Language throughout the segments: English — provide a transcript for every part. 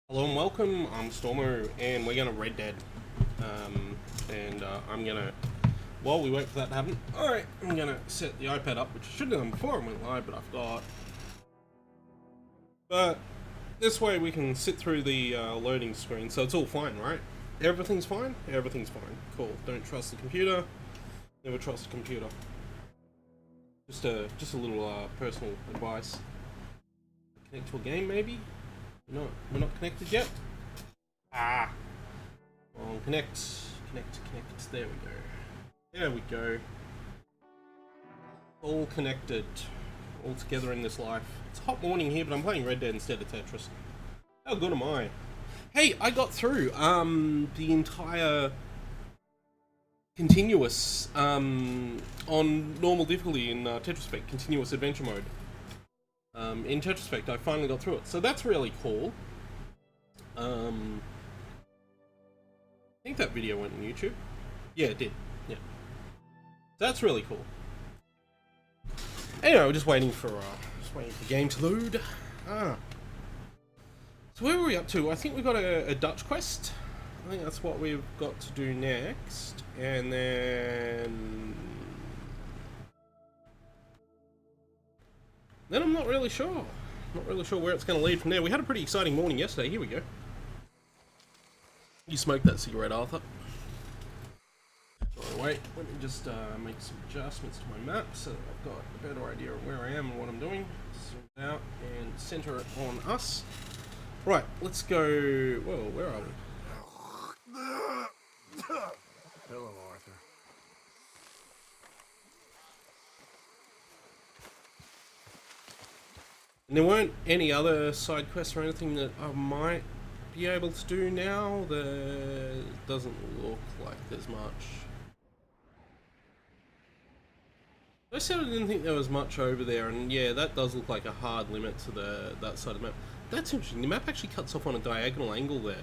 Hello and welcome, I'm Stormo and we're gonna Red Dead. I'm gonna, while we wait for that to happen, alright, I'm gonna set the iPad up, which I should have done before I went live, but I forgot. But this way we can sit through the loading screen, so it's all fine, right? Everything's fine? Everything's fine. Cool. Don't trust the computer. Never trust the computer. Just a little personal advice. Connect to a game, maybe? We're not connected yet? Ah! Well, connect. There we go. There we go. All connected. All together in this life. It's a hot morning here, but I'm playing Red Dead instead of Tetris. How good am I? Hey, I got through the entire continuous on normal difficulty in Tetris Effect, continuous adventure mode. In Tetris Effect, I finally got through it, so that's really cool. I think that video went on YouTube. Yeah, it did. Yeah, that's really cool. Anyway, we're just waiting for the game to load. So where were we up to? I think we got a Dutch quest. I think that's what we've got to do next, and then I'm not really sure. Not really sure where it's going to lead from there. We had a pretty exciting morning yesterday. Here we go. You smoked that cigarette, Arthur. Oh, wait, let me just make some adjustments to my map so that I've got a better idea of where I am and what I'm doing. Zoom out and center it on us. Right, let's go. Whoa, where are we? Hello, Arthur. And there weren't any other side quests or anything that I might be able to do now. There doesn't look like there's much. I said I didn't think there was much over there, and yeah, that does look like a hard limit to that side of the map. That's interesting. The map actually cuts off on a diagonal angle there.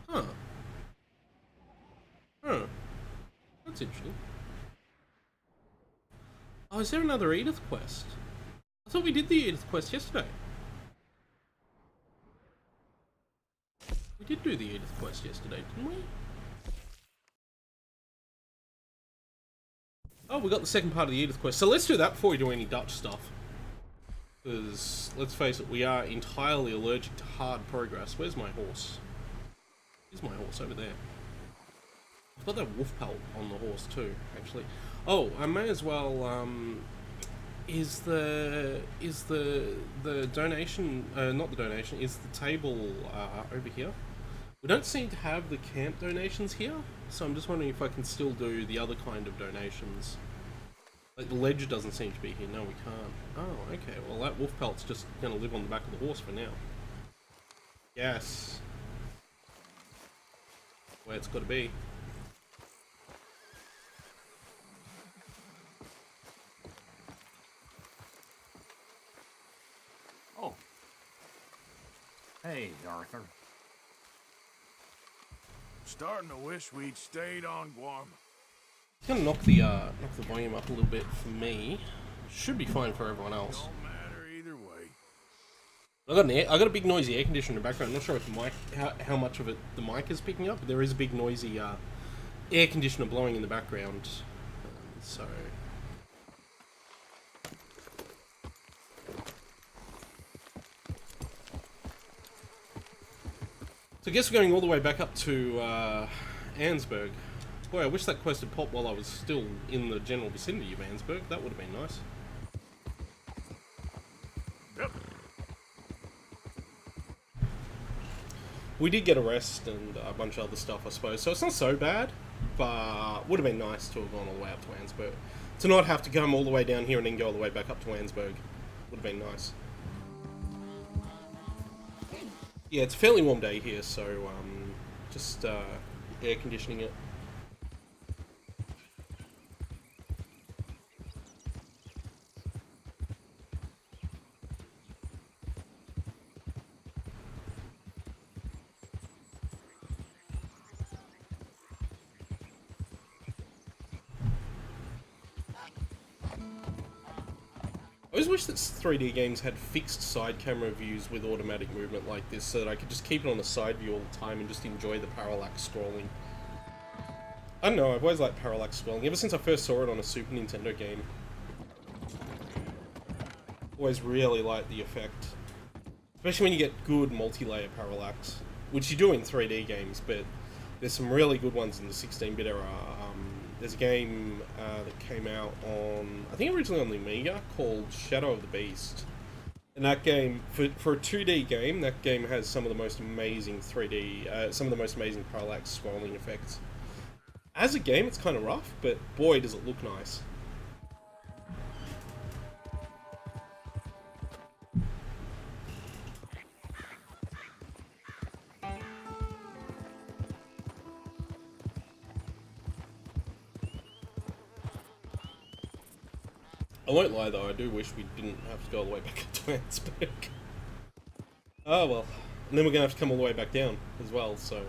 Huh. That's interesting. Oh, is there another Edith quest? I thought we did the Edith quest yesterday. We did do the Edith quest yesterday, didn't we? Oh, we got the second part of the Edith quest. So let's do that before we do any Dutch stuff. Because, let's face it, we are entirely allergic to hard progress. Where's my horse? Here's my horse over there. I've got that wolf pelt on the horse too, actually. Oh, I may as well, is the donation, not the donation, is the table, over here? We don't seem to have the camp donations here, so I'm just wondering if I can still do the other kind of donations. Like, the ledger doesn't seem to be here. No, we can't. Oh, okay. Well, that wolf pelt's just going to live on the back of the horse for now. Yes. Where it's got to be. Oh. Hey, Arthur. Starting to wish we'd stayed on Guam. I'm gonna knock the volume up a little bit for me. Should be fine for everyone else. Don't matter either way. I got a big noisy air conditioner in the background. I'm not sure if the mic, how much of it the mic is picking up, but there is a big noisy air conditioner blowing in the background. So I guess we're going all the way back up to Ansburg. Boy, I wish that quest had popped while I was still in the general vicinity of Ansburg. That would have been nice. Yep. We did get a rest and a bunch of other stuff, I suppose, so it's not so bad, but would have been nice to have gone all the way up to Ansburg. To not have to come all the way down here and then go all the way back up to Ansburg would have been nice. Yeah, it's a fairly warm day here, so just air conditioning it. I always wish that 3D games had fixed side camera views with automatic movement like this, so that I could just keep it on a side view all the time and just enjoy the parallax scrolling. I don't know, I've always liked parallax scrolling, ever since I first saw it on a Super Nintendo game. Always really liked the effect. Especially when you get good multi-layer parallax, which you do in 3D games, but there's some really good ones in the 16-bit era. There's a game that came out on, I think originally on the Amiga, called Shadow of the Beast. And that game, for a 2D game, that game has some of the most amazing 3D, some of the most amazing parallax scrolling effects. As a game, it's kind of rough, but boy, does it look nice. I won't lie though, I do wish we didn't have to go all the way back up to Ansberg. Oh well. And then we're going to have to come all the way back down as well, so...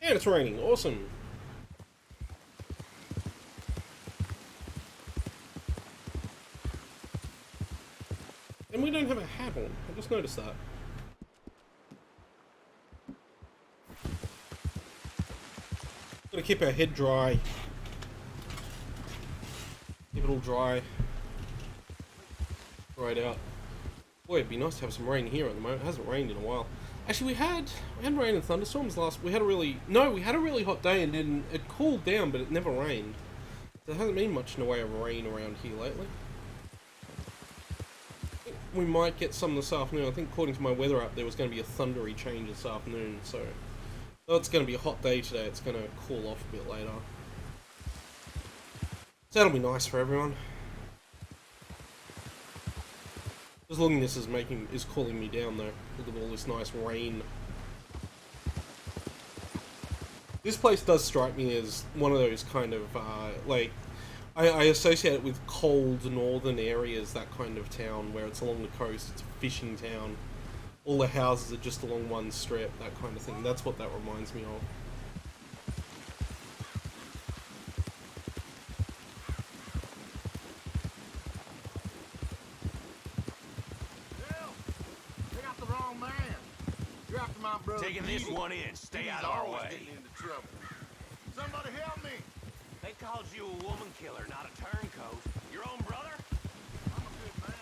And it's raining, awesome! And we don't have a hat on, I just noticed that. Gotta keep our head dry. Keep it all dry. Dried out. Boy, it'd be nice to have some rain here at the moment. It hasn't rained in a while. Actually, we had rain and thunderstorms we had a really hot day, and then it cooled down, but it never rained. There hasn't been much in the way of rain around here lately. I think we might get some this afternoon. I think according to my weather app, there was going to be a thundery change this afternoon, so though it's going to be a hot day today, it's going to cool off a bit later. So that'll be nice for everyone. Just looking at this is cooling me down though. Look at all this nice rain. This place does strike me as one of those kind of, like, I associate it with cold northern areas, that kind of town where it's along the coast, it's a fishing town. All the houses are just along one strip, that kind of thing. That's what that reminds me of. Taking this one in. Stay out of our way. Somebody help me! They called you a woman killer, not a turncoat. Your own brother? I'm a good man.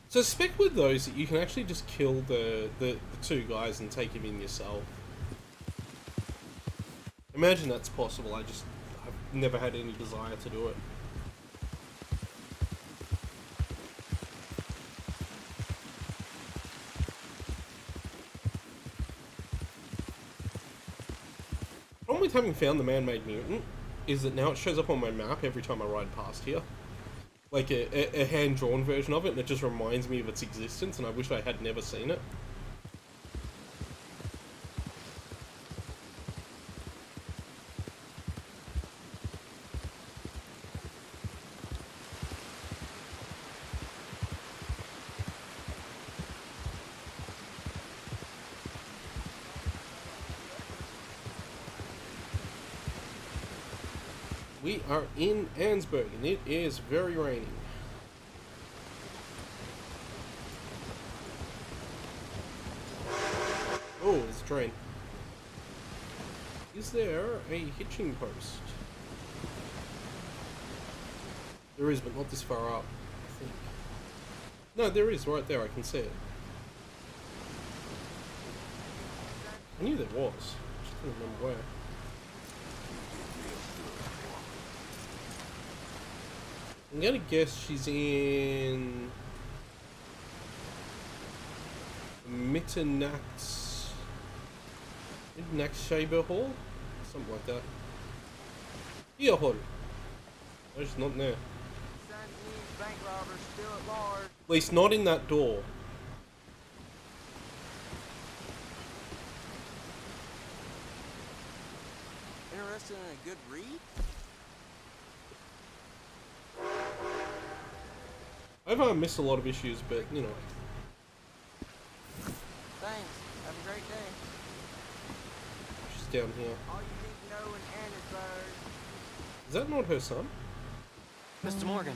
So I suspect with those that you can actually just kill the two guys and take him in yourself. Imagine that's possible. I've never had any desire to do it. The problem with having found the man-made mutant is that now it shows up on my map every time I ride past here. Like a hand-drawn version of it, and it just reminds me of its existence, and I wish I had never seen it. We are in Ansberg, and it is very rainy. Oh, there's a train. Is there a hitching post? There is, but not this far up, I think. No, there is, right there, I can see it. I knew there was, I just couldn't remember where. I'm gonna guess she's in Mitternacht Next Shaber Hall? Something like that. Beer Hall. No, she's not in there. Bank robbers still at large. At least not in that door. Interested in a good read? I've missed a lot of issues, but you know. Thanks. Have a great day. She's down here. All you need to know in Annisburg. Is that not her son? Mr. Morgan.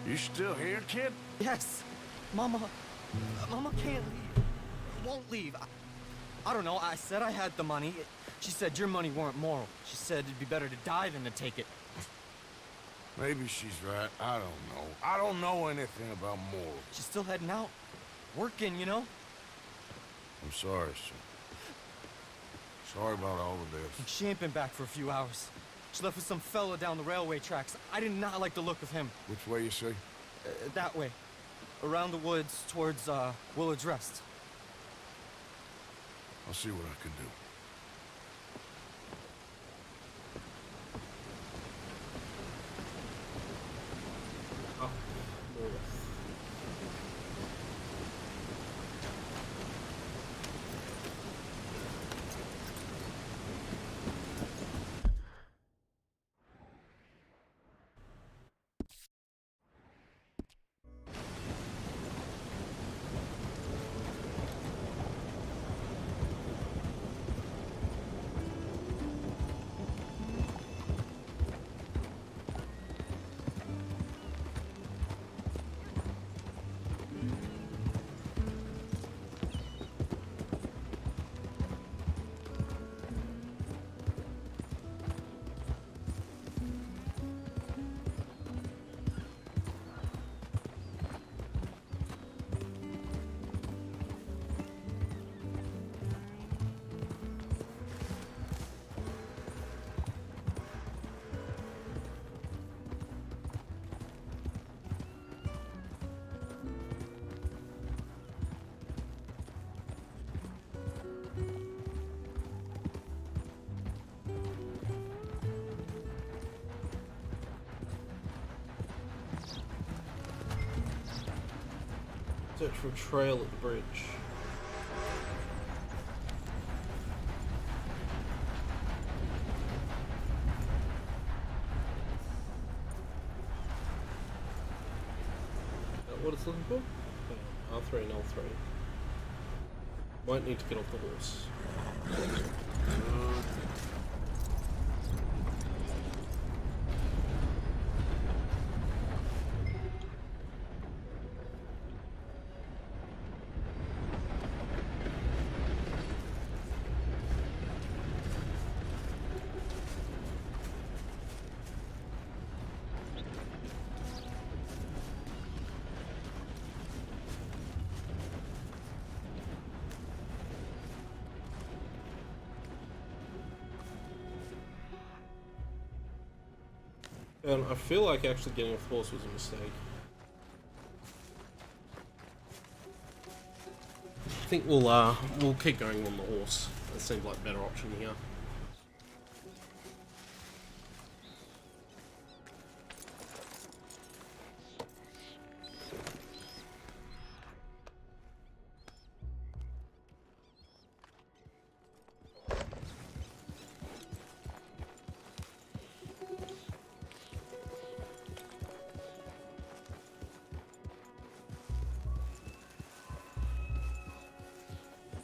You still here, kid? Yes. Mama can't leave. Won't leave. I don't know. I said I had the money. She said your money weren't moral. She said it'd be better to die than to take it. Maybe she's right. I don't know. I don't know anything about morals. She's still heading out. Working, you know? I'm sorry, son. Sorry about all of this. She ain't been back for a few hours. She left with some fella down the railway tracks. I did not like the look of him. Which way you say? That way. Around the woods towards, Willard's Rest. I'll see what I can do. Up north. Search for a trail at the bridge. Is that what it's looking for? R3 and L3. Might need to get off the horse. And I feel like actually getting off the horse was a mistake. I think we'll keep going on the horse. That seems like a better option here.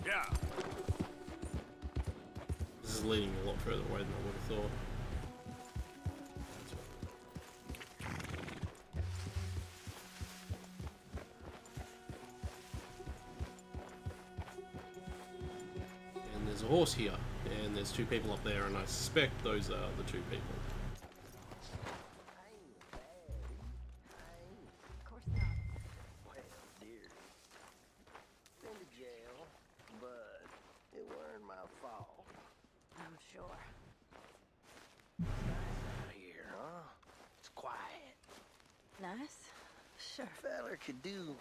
Yeah. This is leading me a lot further away than I would have thought. And there's a horse here, and there's two people up there, and I suspect those are the two people. Of course not. Well, dear. Been to jail, but it weren't my fault. I'm sure. Out here, huh? It's quiet. Nice? Sure. Feller could do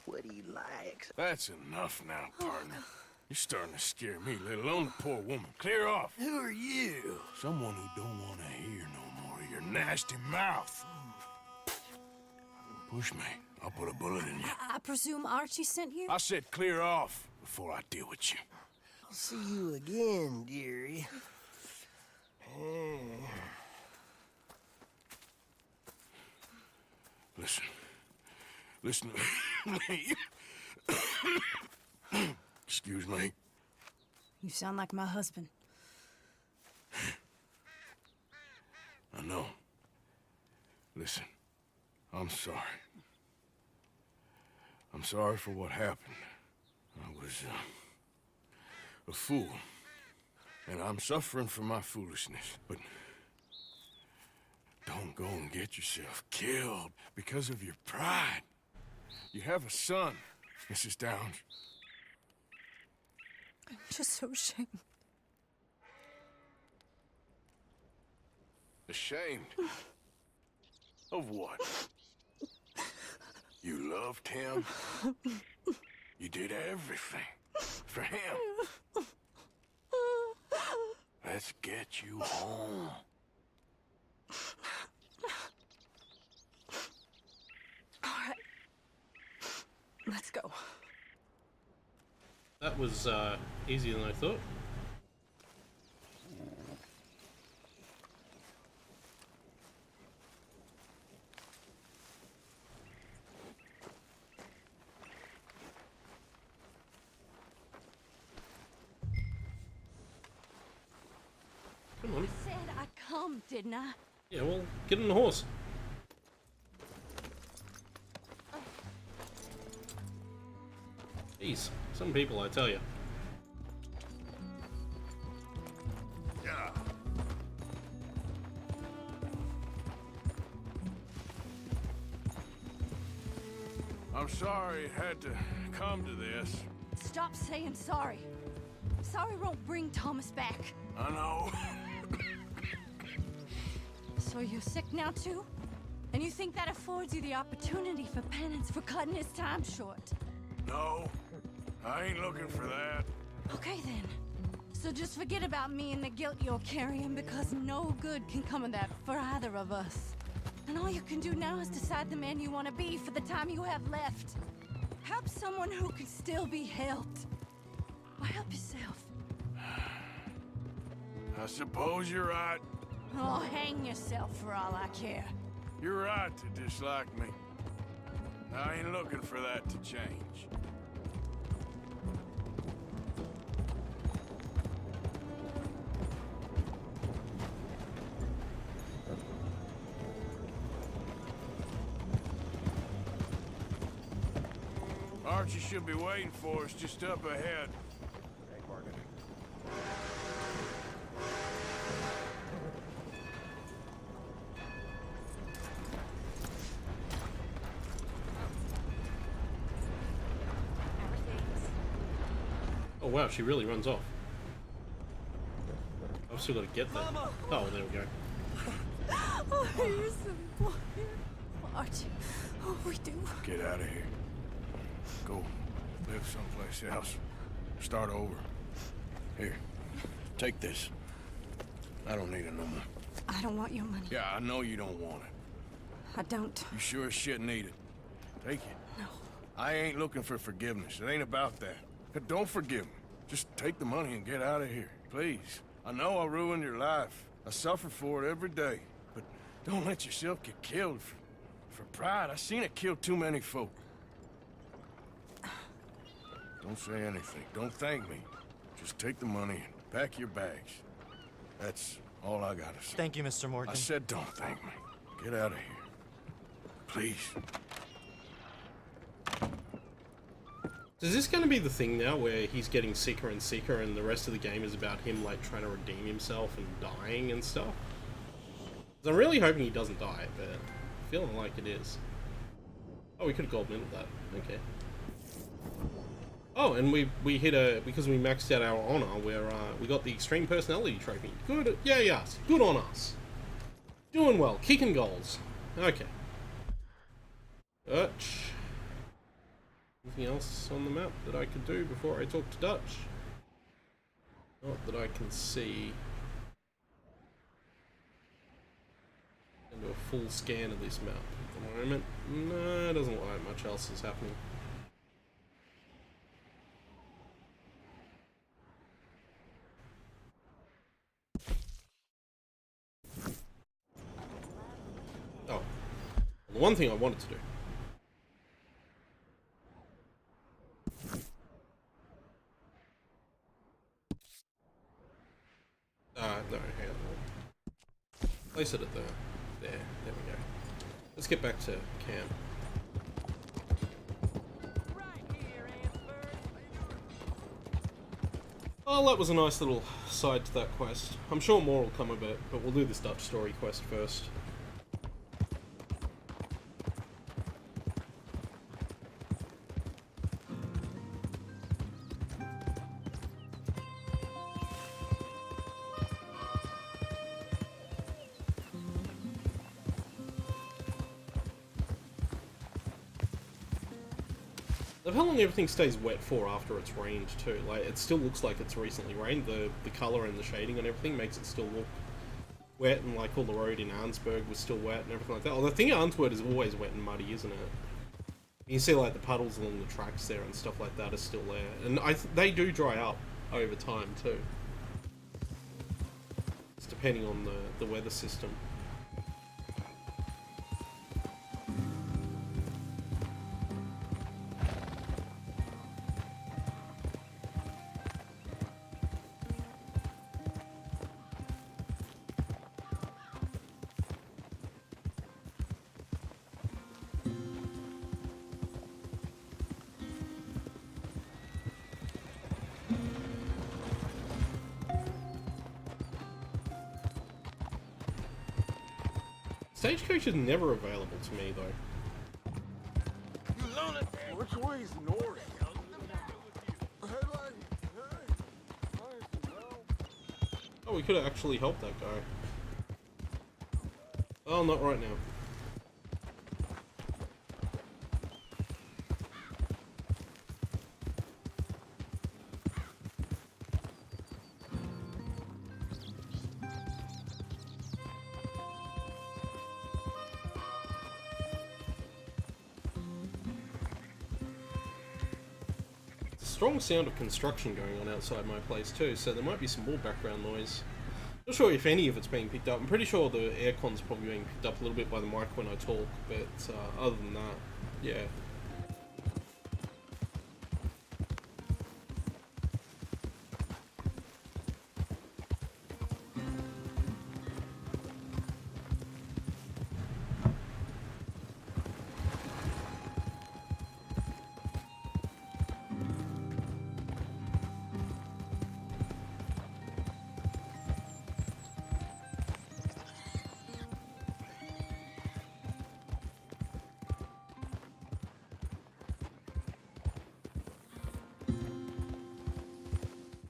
what he likes. That's enough now, partner. You're starting to scare me, let alone the poor woman. Clear off. Who are you? Someone who don't want to hear no more of your nasty mouth. Push me. I'll put a bullet in you. I presume Archie sent you? I said clear off before I deal with you. I'll see you again, dearie. Listen. Listen to me. Excuse me. You sound like my husband. I know. Listen, I'm sorry. I'm sorry for what happened. I was, a fool. And I'm suffering for my foolishness. But don't go and get yourself killed because of your pride. You have a son, Mrs. Downs. I'm just so ashamed. Ashamed? Of what? You loved him? You did everything for him. Let's get you home. All right. Let's go. That was easier than I thought. Come on. Said I'd come, didn't I? Yeah, well, get on the horse. Jeez, some people, I tell you. Yeah. I'm sorry it had to come to this. Stop saying sorry. Sorry won't bring Thomas back. I know. So you're sick now too? And you think that affords you the opportunity for penance for cutting his time short? No, I ain't looking for that. Okay then. So just forget about me and the guilt you're carrying, because no good can come of that for either of us. And all you can do now is decide the man you want to be for the time you have left. Help someone who can still be helped. Or help yourself. I suppose you're right. Oh, hang yourself for all I care. You're right to dislike me. I ain't looking for that to change. Archie should be waiting for us just up ahead. Oh wow, she really runs off. I've still got to get there. Mama! Oh, there we go. Oh, you're so boy. Archie, oh, we do. Get out of here. Go live someplace else. Start over. Here, take this. I don't need it no more. I don't want your money. Yeah, I know you don't want it. I don't. You sure as shit need it. Take it. No. I ain't looking for forgiveness. It ain't about that. But don't forgive me. Just take the money and get out of here. Please. I know I ruined your life. I suffer for it every day. But don't let yourself get killed for pride. I seen it kill too many folk. Don't say anything. Don't thank me. Just take the money and pack your bags. That's all I gotta say. Thank you, Mr. Morgan. I said don't thank me. Get out of here. Please. Is this going to be the thing now where he's getting sicker and sicker and the rest of the game is about him like trying to redeem himself and dying and stuff? 'Cause I'm really hoping he doesn't die, but I'm feeling like it is. Oh, we could have gold minted that. Okay. Oh, and we hit a, because we maxed out our honor, where we got the extreme personality trophy. Good, yeah, yes, good on us. Doing well, kicking goals. Okay. Dutch. Anything else on the map that I could do before I talk to Dutch? Not that I can see. Do a full scan of this map at the moment. No, it doesn't look like much else is happening. Oh, the one thing I wanted to do. No, hang on. Place it at there. There we go. Let's get back to camp. Well, that was a nice little side to that quest. I'm sure more will come of it, but we'll do this Dutch story quest first. Love how long everything stays wet for after it's rained too. Like, it still looks like it's recently rained. The colour and the shading and everything makes it still look wet, and like all the road in Arnsberg was still wet and everything like that. Oh, the thing in Arnsberg is always wet and muddy, isn't it? You can see like the puddles along the tracks there and stuff like that are still there. And they do dry up over time too. It's depending on the weather system. Stagecoach is never available to me, though. Which way's north? Oh, we could have actually helped that guy. Well, not right now. Strong sound of construction going on outside my place too, so there might be some more background noise. Not sure if any of it's being picked up. I'm pretty sure the aircon's probably being picked up a little bit by the mic when I talk, but other than that, yeah.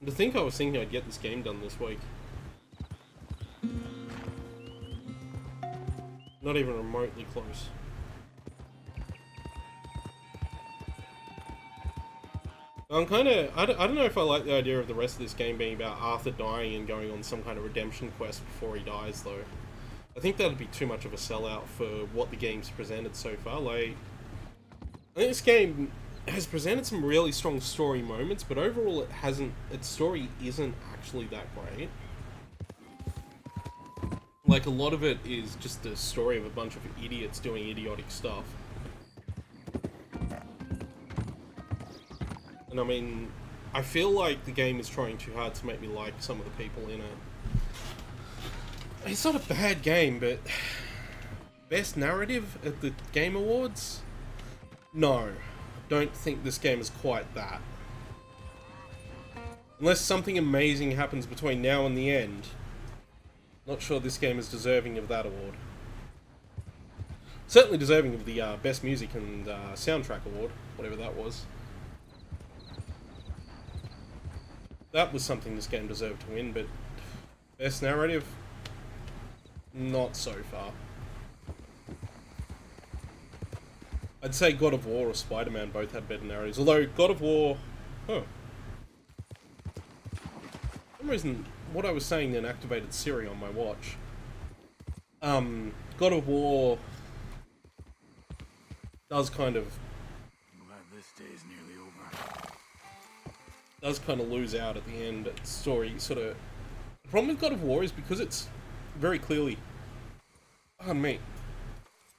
To think I was thinking I'd get this game done this week. Not even remotely close. I'm kinda... I don't know if I like the idea of the rest of this game being about Arthur dying and going on some kind of redemption quest before he dies, though. I think that'd be too much of a sellout for what the game's presented so far. Like, I think this game has presented some really strong story moments, but overall it hasn't... its story isn't actually that great. Like, a lot of it is just the story of a bunch of idiots doing idiotic stuff. And I mean, I feel like the game is trying too hard to make me like some of the people in it. It's not a bad game, but... Best narrative at the Game Awards? No. Don't think this game is quite that. Unless something amazing happens between now and the end, not sure this game is deserving of that award. Certainly deserving of the Best Music and Soundtrack Award, whatever that was. That was something this game deserved to win, but Best Narrative? Not so far. I'd say God of War or Spider-Man both had better narratives, although God of War... Huh. some reason, what I was saying then activated Siri on my watch. God of War does kind of... Glad this day is nearly over. Does kind of lose out at the end. Story sort of... The problem with God of War is because it's very clearly... Pardon me.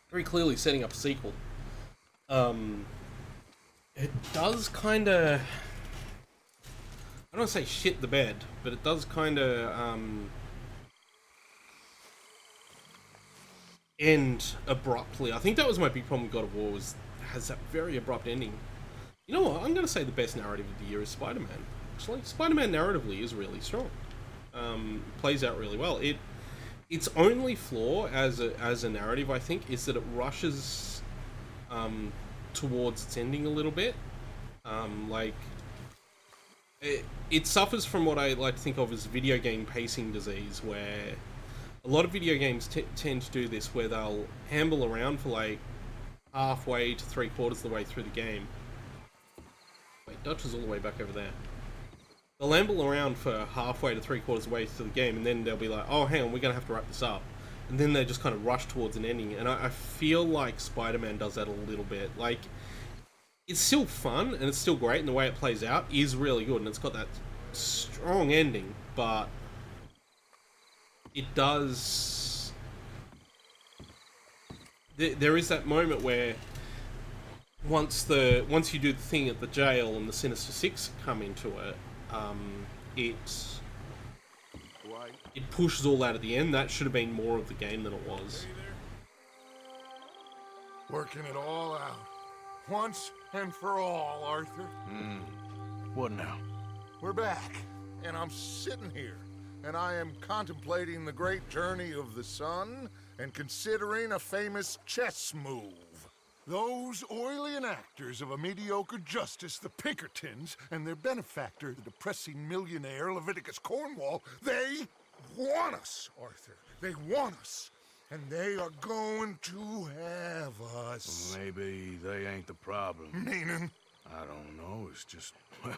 Very clearly setting up a sequel. It does kind of... I don't want to say shit the bed, but it does kind of end abruptly. I think that was my big problem with God of War, has that very abrupt ending. You know what? I'm going to say the best narrative of the year is Spider-Man. Actually, Spider-Man narratively is really strong. Plays out really well. Its only flaw as a narrative, I think, is that it rushes towards its ending a little bit. It suffers from what I like to think of as video game pacing disease, where a lot of video games tend to do this, where they'll amble around for like halfway to 3/4 of the way through the game. Wait, Dutch is all the way back over there. They'll amble around for halfway to 3/4 of the way through the game, and then they'll be like, oh, hang on, we're going to have to wrap this up. And then they just kind of rush towards an ending, and I feel like Spider-Man does that a little bit. Like, it's still fun, and it's still great, and the way it plays out is really good, and it's got that strong ending, but it does... There is that moment where once you do the thing at the jail and the Sinister Six come into it, it pushes all that at the end. That should have been more of the game than it was. Working it all out. Once and for all, Arthur. What now? We're back, and I'm sitting here, and I am contemplating the great journey of the sun and considering a famous chess move. Those oily enactors of a mediocre justice, the Pinkertons, and their benefactor, the depressing millionaire Leviticus Cornwall, they want us, Arthur. They want us. And they are going to have us. Maybe they ain't the problem. Meaning? I don't know, it's just, well,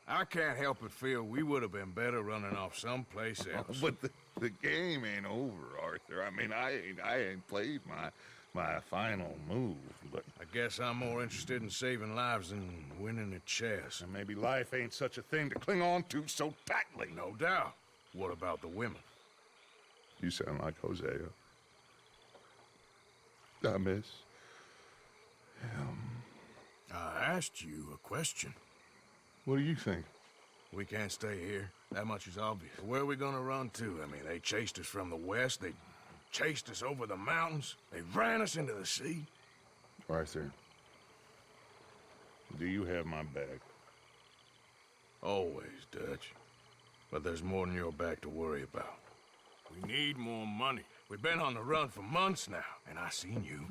I can't help but feel we would have been better running off someplace else. But the game ain't over, Arthur. I mean, I ain't played my final move, but... I guess I'm more interested in saving lives than winning at chess. And maybe life ain't such a thing to cling on to so tightly. No doubt. What about the women? You sound like Hosea. I miss him. I asked you a question. What do you think? We can't stay here. That much is obvious. Where are we gonna run to? I mean, they chased us from the west. They chased us over the mountains. They ran us into the sea. Arthur, do you have my back? Always, Dutch. But there's more than your back to worry about. We need more money. We've been on the run for months now, and I seen you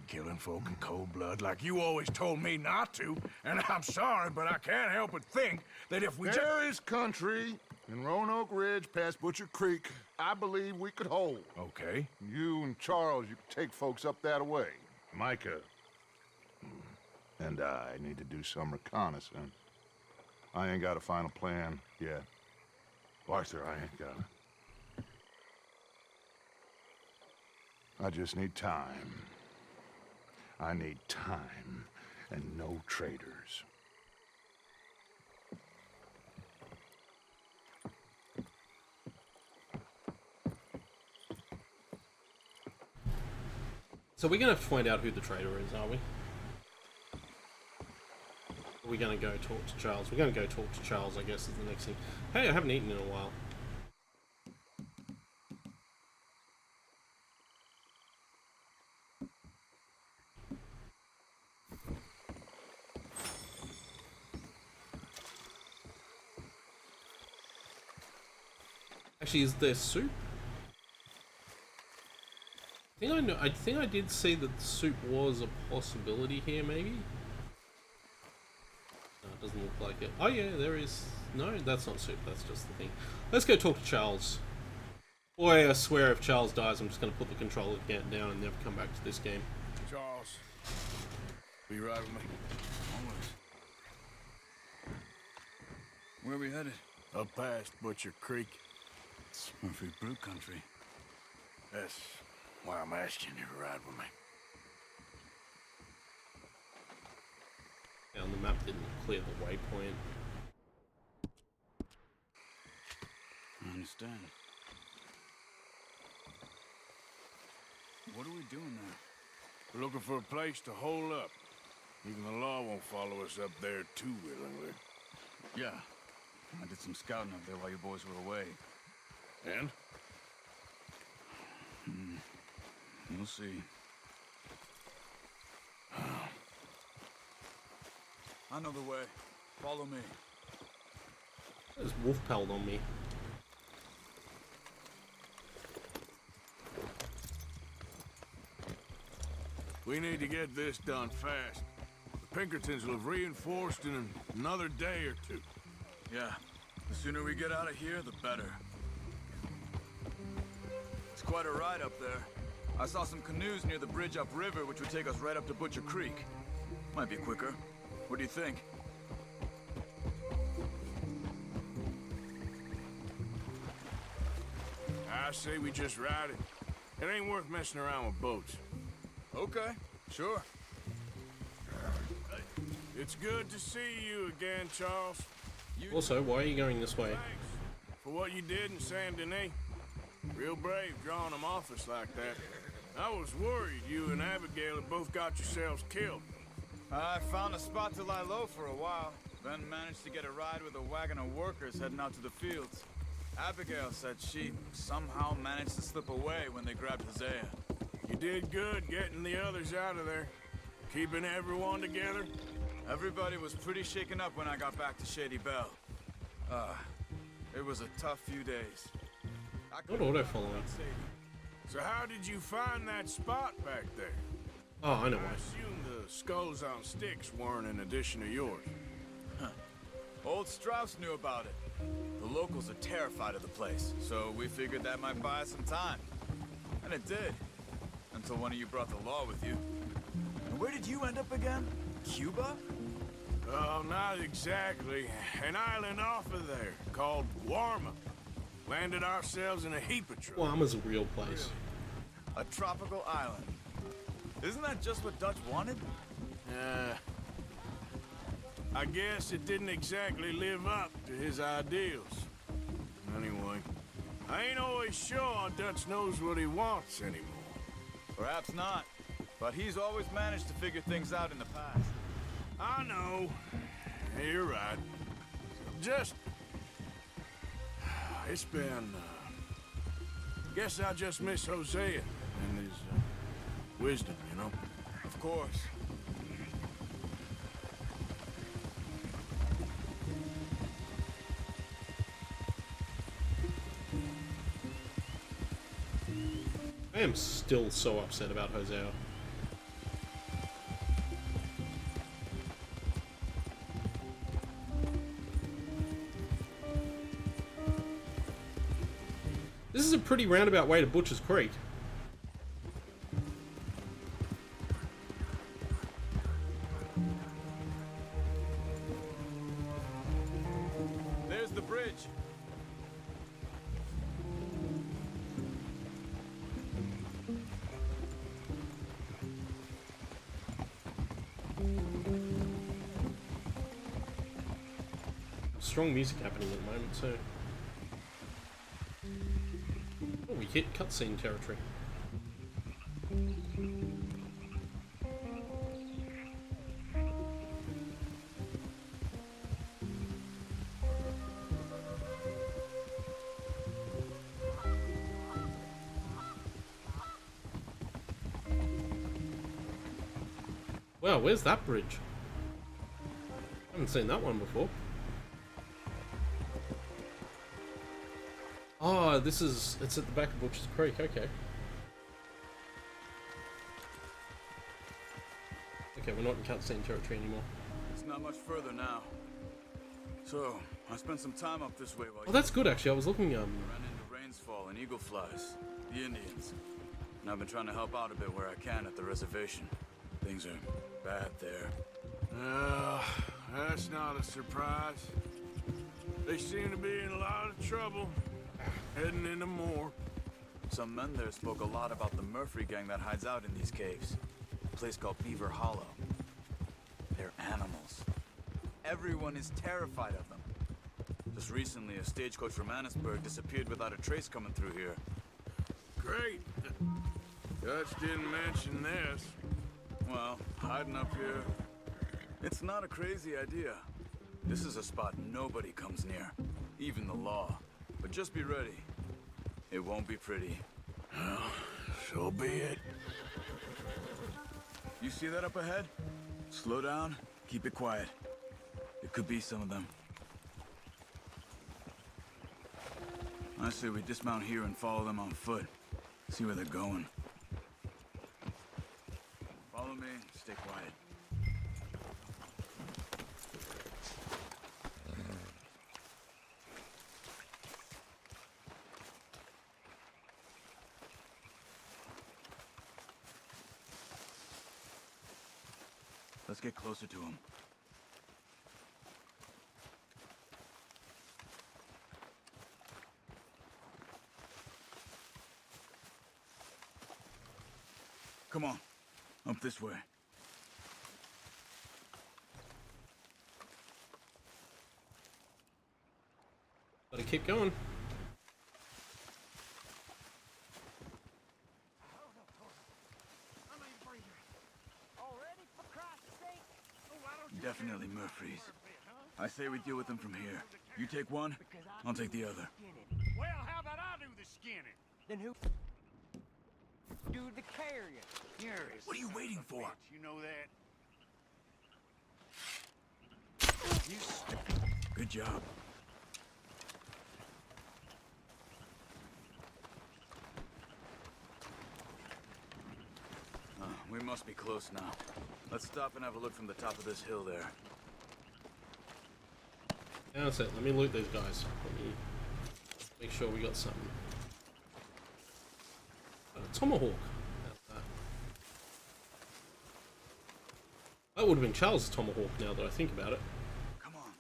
killing folk in cold blood like you always told me not to. And I'm sorry, but I can't help but think that if we There is country in Roanoke Ridge past Butcher Creek I believe we could hold. Okay. You and Charles, you could take folks up that way. Micah and I need to do some reconnaissance. I ain't got a final plan yet. Arthur, I ain't got it. I just need time. I need time and no traitors. So we're going to find out who the traitor is, are we? Are we going to go talk to Charles? We're going to go talk to Charles, I guess, is the next thing. Hey, I haven't eaten in a while. Actually, is there soup? I think I did see that soup was a possibility here, maybe? No, it doesn't look like it. Oh yeah, there is. No, that's not soup, that's just the thing. Let's go talk to Charles. Boy, I swear if Charles dies, I'm just going to put the controller down and never come back to this game. Charles, will you ride with me? Always. Where are we headed? Up past Butcher Creek. It's Murphy Brew Country. That's why I'm asking you to ride with me. Yeah, and the map didn't clear the waypoint. I understand. What are we doing there? We're looking for a place to hole up. Even the law won't follow us up there too willingly. Yeah. I did some scouting up there while you boys were away. And? We'll see. I know the way. Follow me. There's wolf pelt on me. We need to get this done fast. The Pinkertons will have reinforced in another day or two. Yeah. The sooner we get out of here, the better. It's quite a ride up there. I saw some canoes near the bridge upriver, which would take us right up to Butcher Creek. Might be quicker. What do you think? I say we just ride it. It ain't worth messing around with boats. Okay, sure. It's good to see you again, Charles. Also, why are you going this way? Thanks for what you did in Saint Denis. Real brave drawing them off us like that. I was worried you and Abigail had both got yourselves killed. I found a spot to lie low for a while, then managed to get a ride with a wagon of workers heading out to the fields. Abigail said she somehow managed to slip away when they grabbed Hosea. You did good getting the others out of there. Keeping everyone together. Everybody was pretty shaken up when I got back to Shady Belle. It was a tough few days. What auto-following? So how did you find that spot back there? Oh, I know I why. assume the skulls on sticks weren't an addition to yours. Old Strauss knew about it. The locals are terrified of the place, so we figured that might buy us some time. And it did. Until one of you brought the law with you. And where did you end up again? Cuba? Oh, not exactly. An island off of there called Guarma. Landed ourselves in a heap of trouble. Guarma's a real place. A tropical island. Isn't that just what Dutch wanted? I guess it didn't exactly live up to his ideals. Anyway, I ain't always sure Dutch knows what he wants anymore. Perhaps not. But he's always managed to figure things out in the past. I know. You're right. Just... It's been... Guess I just miss Hosea and his wisdom, you know? Of course. I am still so upset about Hosea. This is a pretty roundabout way to Butcher's Creek. There's the bridge. Strong music happening at the moment, so... Oh, we hit cutscene territory. Wow, where's that bridge? I haven't seen that one before. Oh, it's at the back of Butcher's Creek, okay. Okay, we're not in cutscene territory anymore. It's not much further now. So, I spent some time up this way while Oh, that's good actually, I was looking, ran into Rainsfall and Eagle Flies, the Indians. And I've been trying to help out a bit where I can at the reservation. Things are bad there. That's not a surprise. They seem to be in a lot of trouble. Heading into more. Some men there spoke a lot about the Murphy gang that hides out in these caves. A place called Beaver Hollow. They're animals. Everyone is terrified of them. Just recently, a stagecoach from Annisburg disappeared without a trace coming through here. Great. Dutch didn't mention this. Well, hiding up here, it's not a crazy idea. This is a spot nobody comes near, even the law. But just be ready. It won't be pretty. Well, so be it. You see that up ahead? Slow down, keep it quiet. It could be some of them. I say we dismount here and follow them on foot. See where they're going. Follow me, stay quiet. Let's get closer to him. Come on, up this way. Gotta keep going. Definitely Murphy's. I say we deal with them from here. You take one, I'll take the other. Well, how about I do the skinning? Then who do the carrying? What are you waiting for? You know that? Good job. We must be close now. Let's stop and have a look from the top of this hill there. Now that's it. Let me loot these guys. Let me make sure we got something. Tomahawk. That would have been Charles' tomahawk now that I think about it. Come on.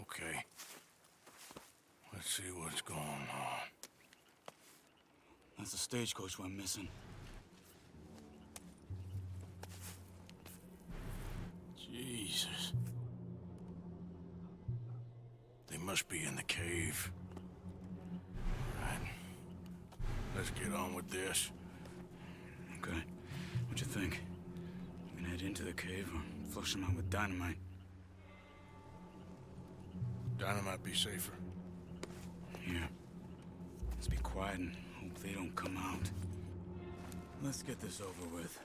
Okay. Let's see what's going on. That's the stagecoach we're missing. Jesus. They must be in the cave. Right. Let's get on with this. Okay. What you think? We can head into the cave or flush them out with dynamite. Dynamite be safer. Here. Let's be quiet and hope they don't come out. Let's get this over with.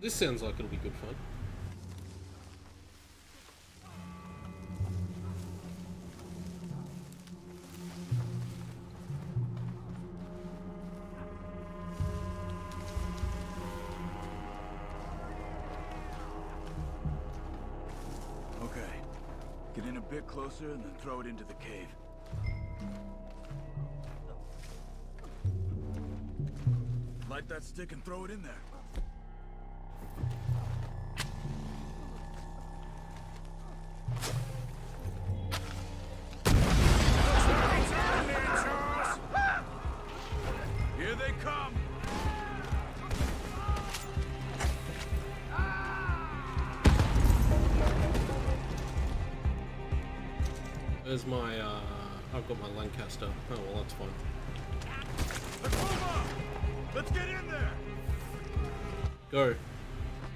This sounds like it'll be good fun. Okay. Get in a bit closer and then throw it into the cave. Light that stick and throw it in there. Here they come! There's my, I've got my Lancaster. Oh, well, that's fine. Let's move on! Let's get in there! Go.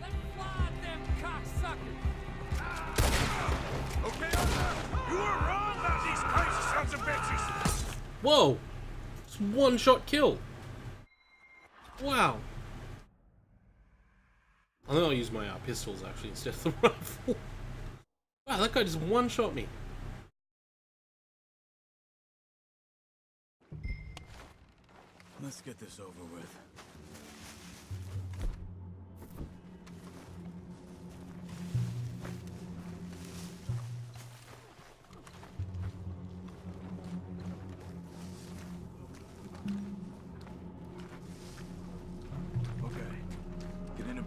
Let's fly them cocksuckers! Okay, you were wrong about these crazy sons of bitches! Whoa! It's one-shot kill. Wow. I think I'll use my pistols, actually, instead of the rifle. Wow, that guy just one-shot me. Let's get this over with.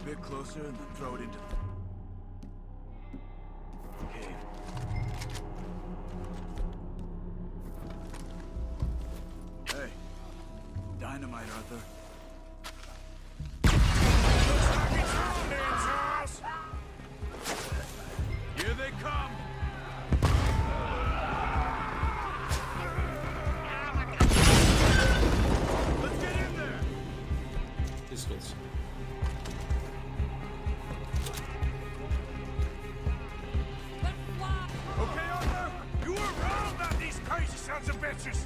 a bit closer and then throw it into the cave. Hey, dynamite, Arthur. Here they come! Let's get in there! Pistols. Okay, Arthur? You were wrong about these crazy sons of bitches!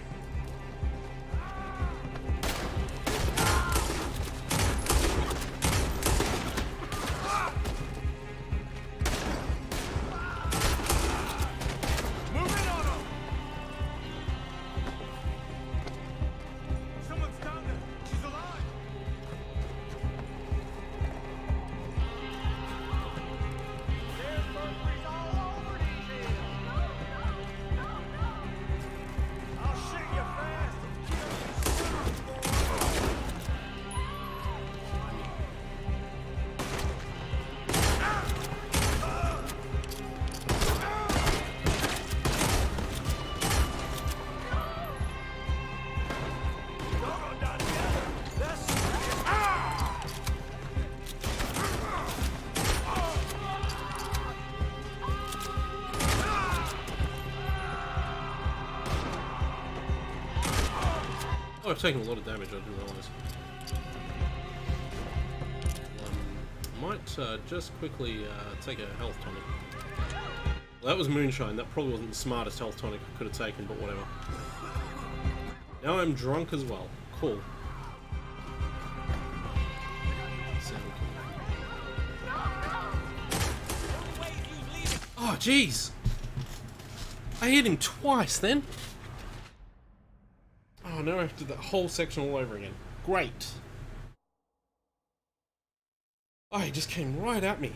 Move in on them! Someone's down there! She's alive! I'll shoot you fast and kill you. Oh, I've taken a lot of damage, I didn't realise. Might just quickly take a health tonic. Well, that was moonshine, that probably wasn't the smartest health tonic I could have taken, but whatever. Now I'm drunk as well. Cool. Oh, jeez! I hit him twice then! Oh, now I have to do that whole section all over again. Great! Oh, he just came right at me.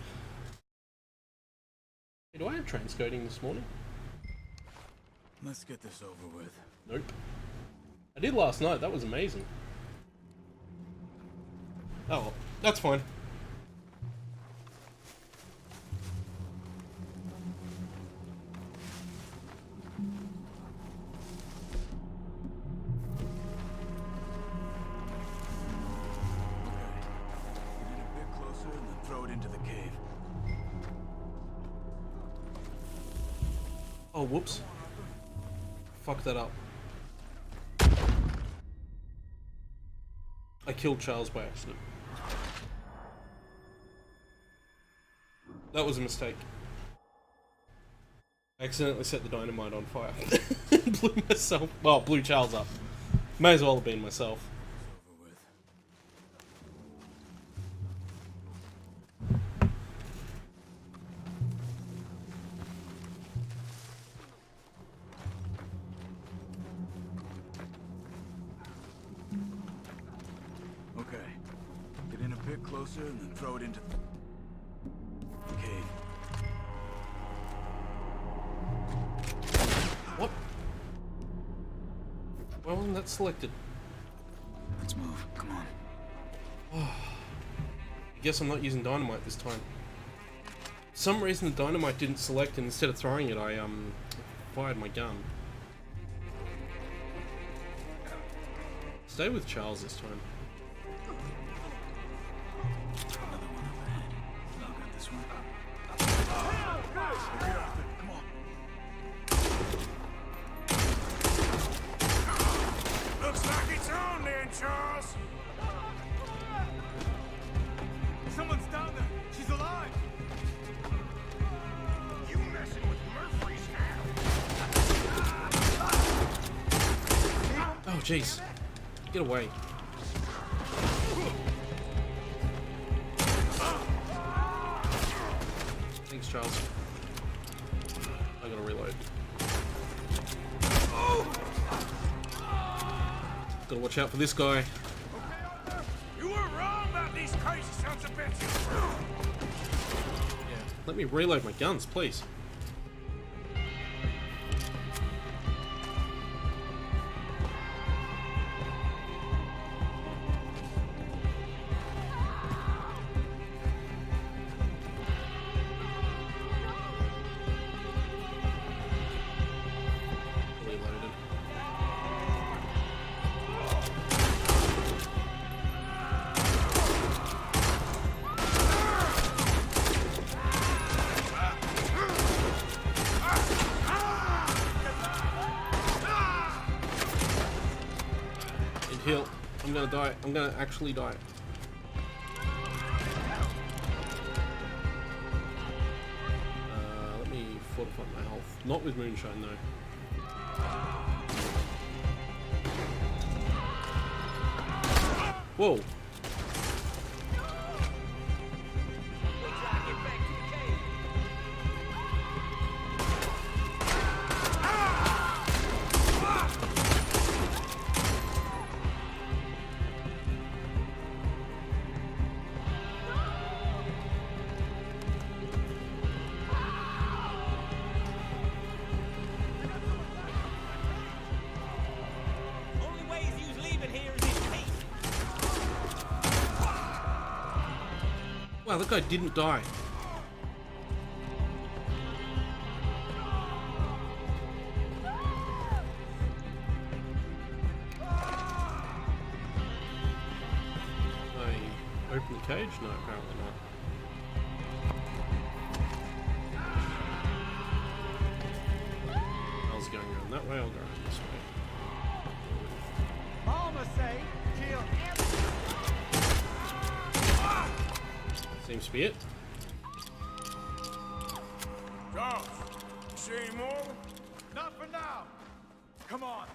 Hey, do I have transcoding this morning? Let's get this over with. Nope. I did last night, that was amazing. Oh well, that's fine. Get a bit closer and then throw it into the cave. Oh, whoops. Fuck that up. I killed Charles by accident. That was a mistake. I accidentally set the dynamite on fire. Blew myself. Well, blew Charles up. May as well have been myself. Over with. Okay. Get in a bit closer and then throw it into the cave. What? Why wasn't that selected? Let's move. Come on. I guess I'm not using dynamite this time. For some reason the dynamite didn't select, and instead of throwing it, I fired my gun. Stay with Charles this time. Another one up ahead. I'll get this one. Okay, Arthur, come on. Looks like it's on then, Charles. Someone's down there. She's alive. You messing with Murphy's now. Oh, jeez. Get away. Thanks, Charles. I gotta reload. Gotta watch out for this guy. You were wrong about these crazy sons of bitches. Yeah. Let me reload my guns, please. gonna die. I'm gonna actually die. Let me fortify my health. Not with moonshine though. Whoa. Wow, that guy didn't die. I open the cage? No, apparently not. I was going around that way, I'll go around this way. Mama say, kill Seems to be it. Charles, you see any more? Not for now! Come on,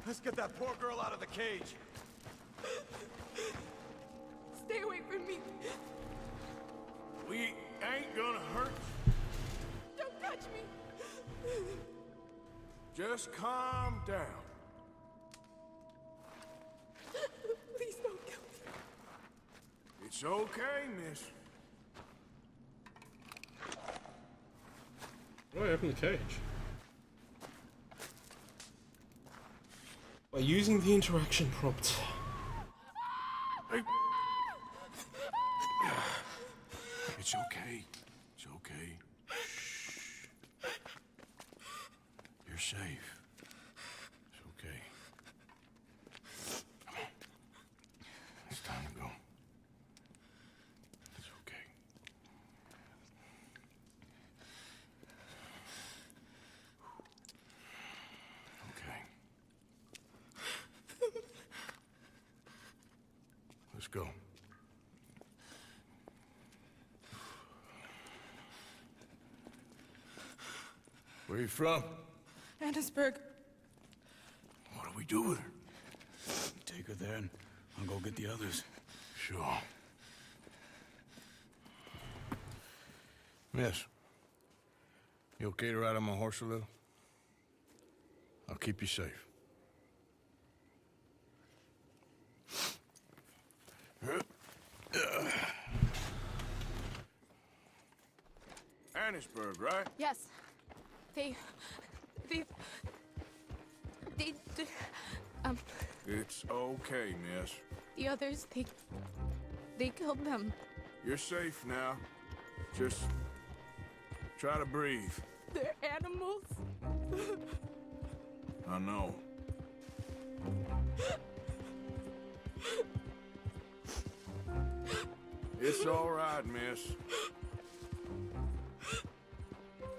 let's get that poor girl out of the cage. Stay away from me. We ain't gonna hurt you. Don't touch me. Just calm down. Please don't kill me. It's okay, miss. Oh, I opened the cage. By using the interaction prompt. Hey. It's okay. It's okay. You're safe. It's okay. Come on. It's time to go. It's okay. Okay. Let's go. Where you from? Annisburg. What do we do with her? Take her there and I'll go get the others. Sure. Miss, you okay to ride on my horse a little? I'll keep you safe. Annisburg, right? Yes. They, It's okay, miss. the others, they killed them. You're safe now. Just try to breathe. They're animals. I know. It's all right, miss.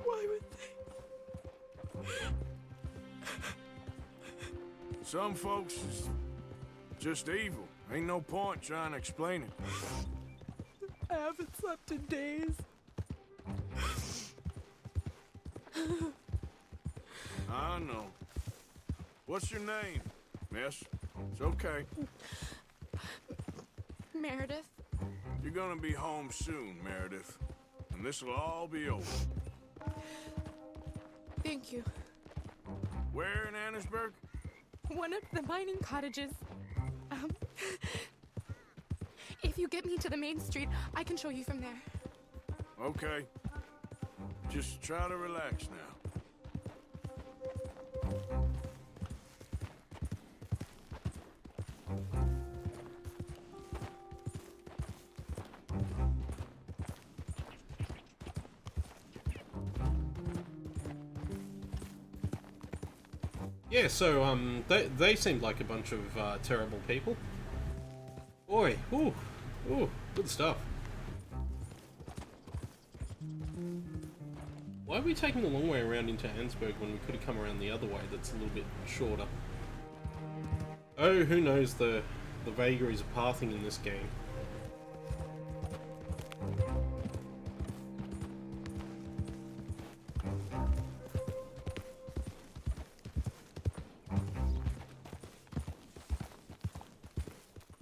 Why would they? Some folks is just evil. Ain't no point trying to explain it. I haven't slept in days. I know. What's your name, miss? It's okay. Meredith. You're gonna be home soon, Meredith. And this'll all be over. Thank you. Where in Annisburg? One of the mining cottages. If you get me to the main street, I can show you from there. Okay. Just try to relax now. Yeah, so they seemed like a bunch of terrible people. Boy, ooh, good stuff. Why are we taking the long way around into Annisburg when we could have come around the other way that's a little bit shorter? Oh, who knows the the vagaries of pathing in this game.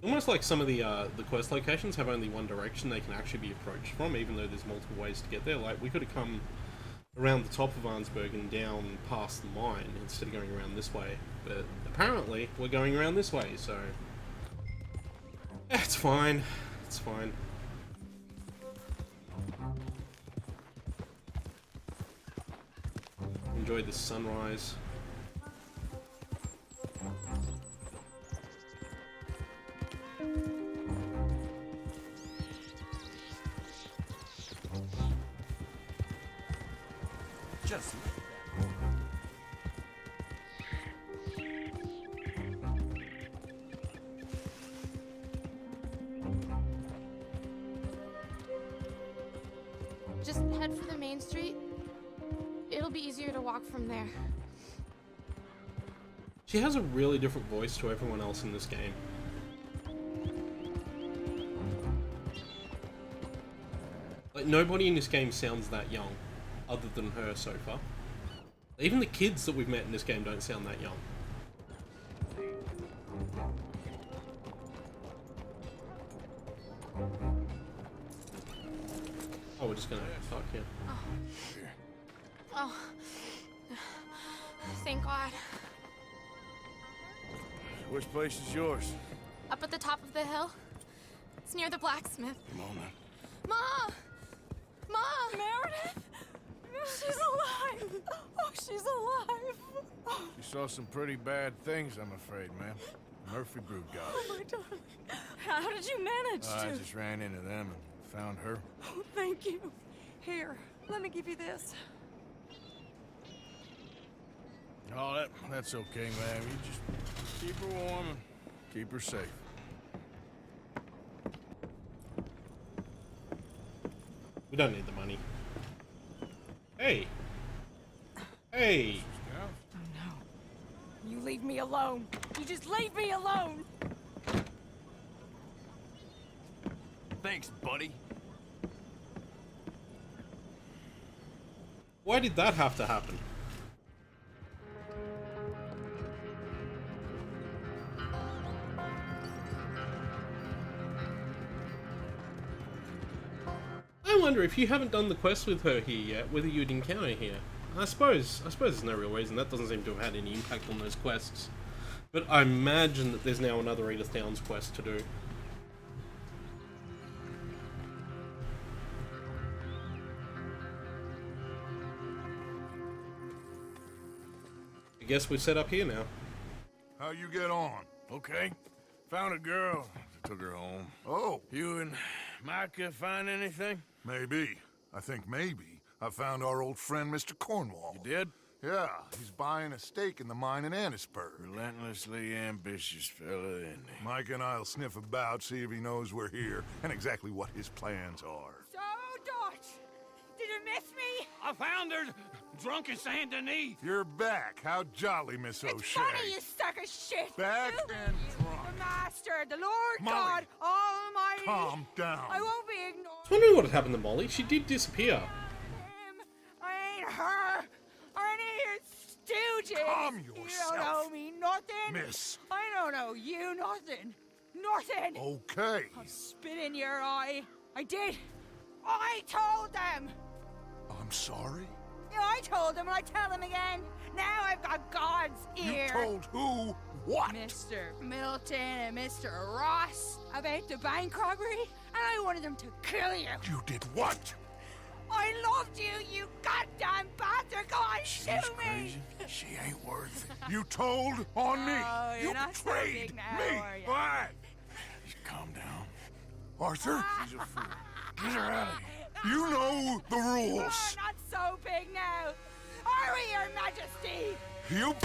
Almost like some of the quest locations have only one direction they can actually be approached from, even though there's multiple ways to get there. Like, we could have come around the top of Arnsberg and down past the mine instead of going around this way. But apparently, we're going around this way, so... It's fine. It's fine. Enjoy the sunrise. Just head for the main street. It'll be easier to walk from there. She has a really different voice to everyone else in this game. Like, nobody in this game sounds that young, other than her so far. Even the kids that we've met in this game don't sound that young. Oh, we're just gonna fuck here. Oh. Thank God. Which place is yours? Up at the top of the hill. It's near the blacksmith. Come on, man. Ma! Ma! Meredith! She's alive! Oh, she's alive! You saw some pretty bad things, I'm afraid, ma'am. Murphy Brood got Oh, my darling. How did you manage to? I just ran into them and found her. Oh, thank you. Here, let me give you this. Oh, that's okay, ma'am. You just keep her warm and keep her safe. We don't need the money. Hey! Hey! Oh, no. You leave me alone. You just leave me alone. Thanks, buddy. Why did that have to happen? I wonder if you haven't done the quest with her here yet, whether you'd encounter here. I suppose there's no real reason. That doesn't seem to have had any impact on those quests. But I imagine that there's now another Edith Downs quest to do. I guess we're set up here now. How you get on? Okay. Found a girl. Took her home. Oh, You and Micah find anything? maybe. I think maybe I found our old friend Mr. Cornwall. You did? Yeah, he's buying a stake in the mine in Annisburg. Relentlessly ambitious fella, isn't he? Mike and I'll sniff about, see if he knows we're here, and exactly what his plans are. So, Dutch, did you miss me? I found her drunk in Saint Denis. You're back. How jolly, Miss It's O'Shea. funny, you suck of shit. Back You- and The drunk. Master, the Lord Molly. God Almighty. Calm down. I won't be ignored. I was wondering what had happened to Molly. She did disappear. Him. I ain't her. Or any of your stooges. Calm You don't yourself. owe me nothing. Miss. I don't owe you nothing. Nothing. Okay. I'll spit in your eye. I did. I told them. I'm sorry? Yeah, I told them and I tell them again. Now I've got God's ear. You told who what? Mr. Milton and Mr. Ross about the bank robbery, and I wanted them to kill you. You did what? I loved you, you goddamn bastard! Go on, She's shoot me! crazy. She ain't worth it. You told on me. Oh, you're You not so betrayed big now, me. are you? Why? Just calm down. Arthur, She's a fool. Get her out of here. you know the You're rules. not so big now. Are we, Your Majesty? You...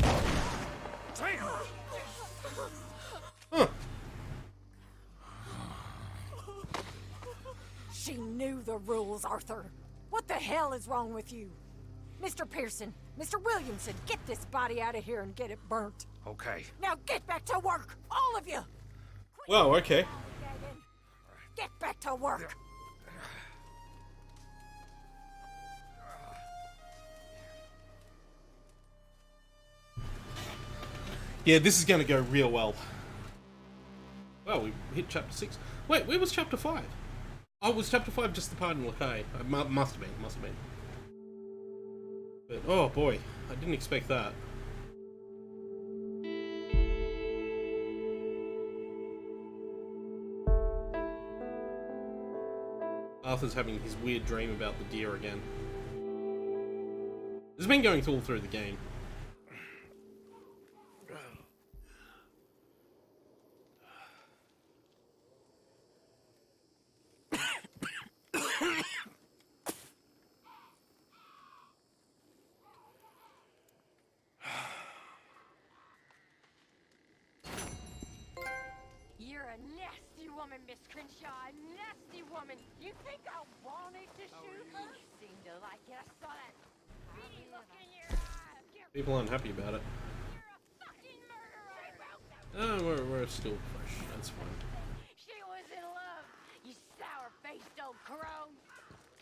She knew the rules, Arthur. What the hell is wrong with you? Mr. Pearson, Mr. Williamson, get this body out of here and get it burnt. Okay. Now get back to work, all of you! Wow, okay. Get back to work. Yeah, this is going to go real well. Well, we hit chapter 6. Wait, where was chapter 5? Oh, was chapter 5 just the part in Lakai? Must have been, must have been. But, oh boy, I didn't expect that. Arthur's having his weird dream about the deer again. This has been going all through the game. You're a nasty woman, Miss Crenshaw. A nasty woman. You think I wanted to shoot her? Seem to like it. I saw that pretty look in your eyes. People aren't happy about it. You're a fucking murderer. Oh, we're still fresh. That's fine. She was in love. You sour-faced old crone.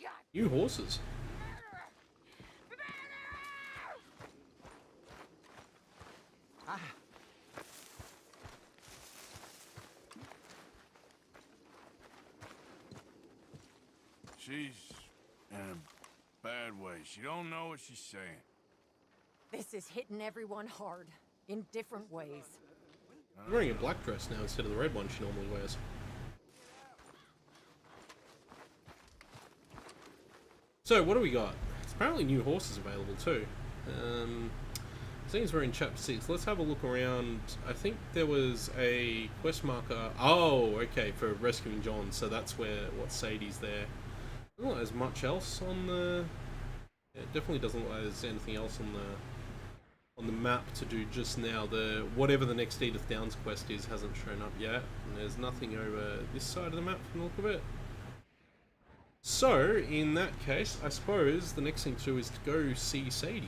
God. New horses. Murderer. Murderer! Ah. She's in a bad way. She don't know what she's saying. This is hitting everyone hard, in different ways. I'm wearing a black dress now instead of the red one she normally wears. So, what do we got? It's apparently new horses available too. Seems we're in chapter 6. Let's have a look around. I think there was a quest marker. Oh, okay, for rescuing John. So that's what Sadie's there. Doesn't look like there's much else on the. Yeah, it definitely doesn't look like there's anything else on the map to do just now. Whatever the next Edith Downs quest is hasn't shown up yet, and there's nothing over this side of the map from the look of it. So in that case, I suppose the next thing to do is to go see Sadie.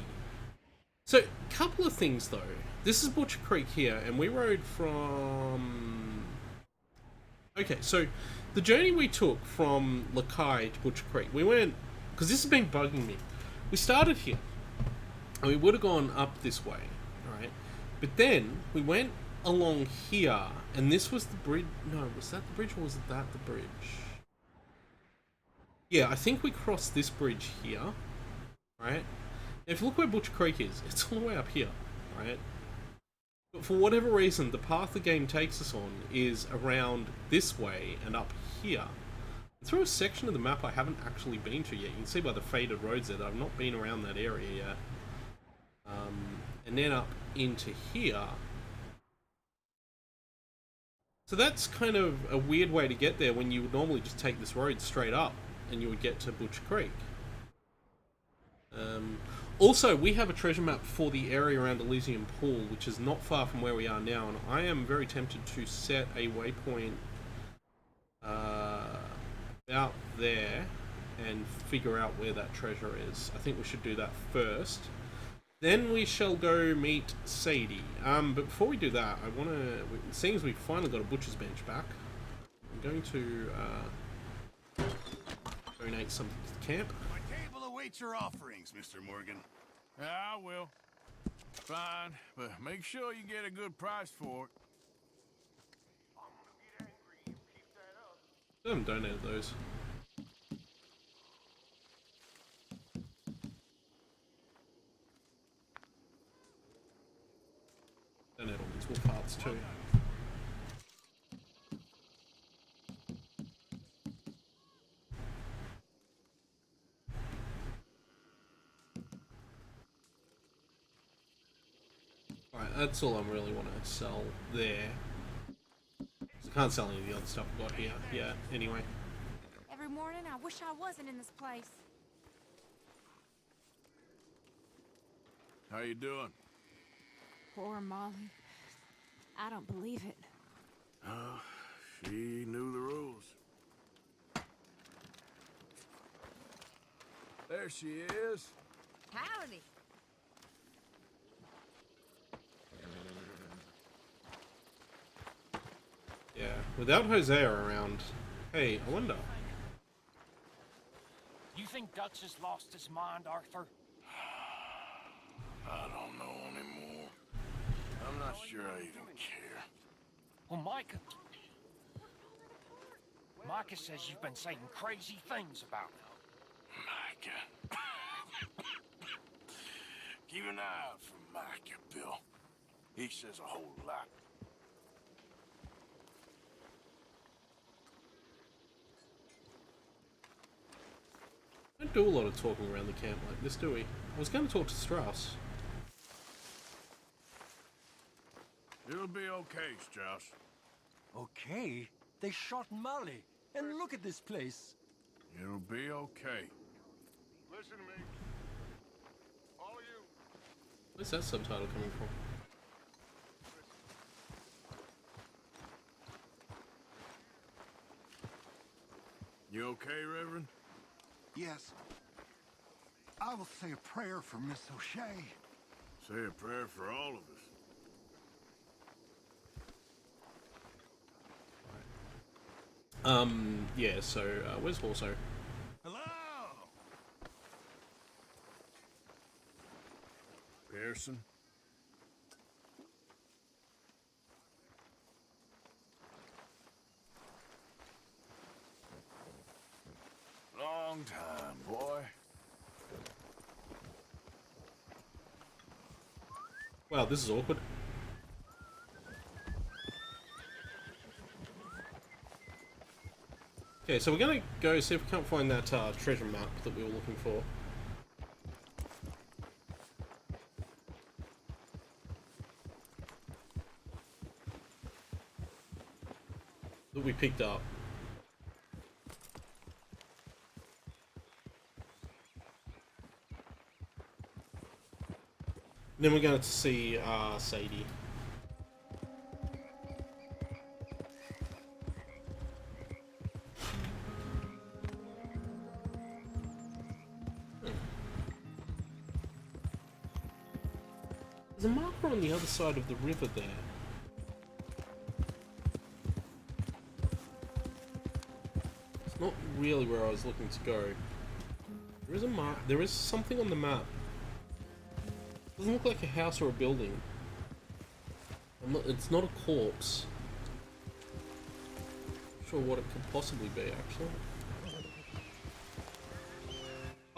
So, couple of things though. This is Butcher Creek here, and we rode from. Okay, so the journey we took from Lakai to Butcher Creek, we went because this has been bugging me. We started here. And we would have gone up this way, right? But then we went along here, and this was the bridge. No, was that the bridge or was that the bridge? Yeah, I think we crossed this bridge here, right? If you look where Butcher Creek is, it's all the way up here, right? But for whatever reason, the path the game takes us on is around this way and up here. Through a section of the map I haven't actually been to yet. You can see by the faded roads there that I've not been around that area yet. And then up into here. So that's kind of a weird way to get there when you would normally just take this road straight up and you would get to Butcher Creek. Also, we have a treasure map for the area around Elysium Pool, which is not far from where we are now, and I am very tempted to set a waypoint about there and figure out where that treasure is. I think we should do that first. Then we shall go meet Sadie. But before we do that, I want to... Seeing as we finally got a butcher's bench back, I'm going to donate something to the camp. My table awaits your offerings, Mr. Morgan. I will. Fine, but make sure you get a good price for it. I haven't donated those. Donate all these wool parts too. Alright, that's all I really want to sell there. I can't sell any of the other stuff I've got here. Yeah, anyway. Every morning, I wish I wasn't in this place. How you doing? Poor Molly. I don't believe it. Oh, she knew the rules. There she is. Howdy. Yeah, Without Hosea around, hey, I wonder. You think Dutch has lost his mind, Arthur? I don't know anymore. I'm not sure I even care. Well, Micah says you've been saying crazy things about him. Micah. Keep an eye out for Micah, Bill. He says a whole lot. We don't do a lot of talking around the camp like this, do we? I was going to talk to Strauss. It'll be okay, Strauss. Okay? They shot Molly. And look at this place. It'll be okay. Listen to me. All of you. Where's that subtitle coming from? You okay, Reverend? Yes. I will say a prayer for Miss O'Shea. Say a prayer for all of us. Yeah, so, where's Horso? Hello! Pearson? Long time, boy. Wow, this is awkward. Okay, so we're gonna go see if we can't find that treasure map that we were looking for. That we picked up. And then we're going to see Sadie. There's a marker on the other side of the river there. It's not really where I was looking to go. There is a mark. There is something on the map. Doesn't look like a house or a building. It's not a corpse. Not sure what it could possibly be, actually.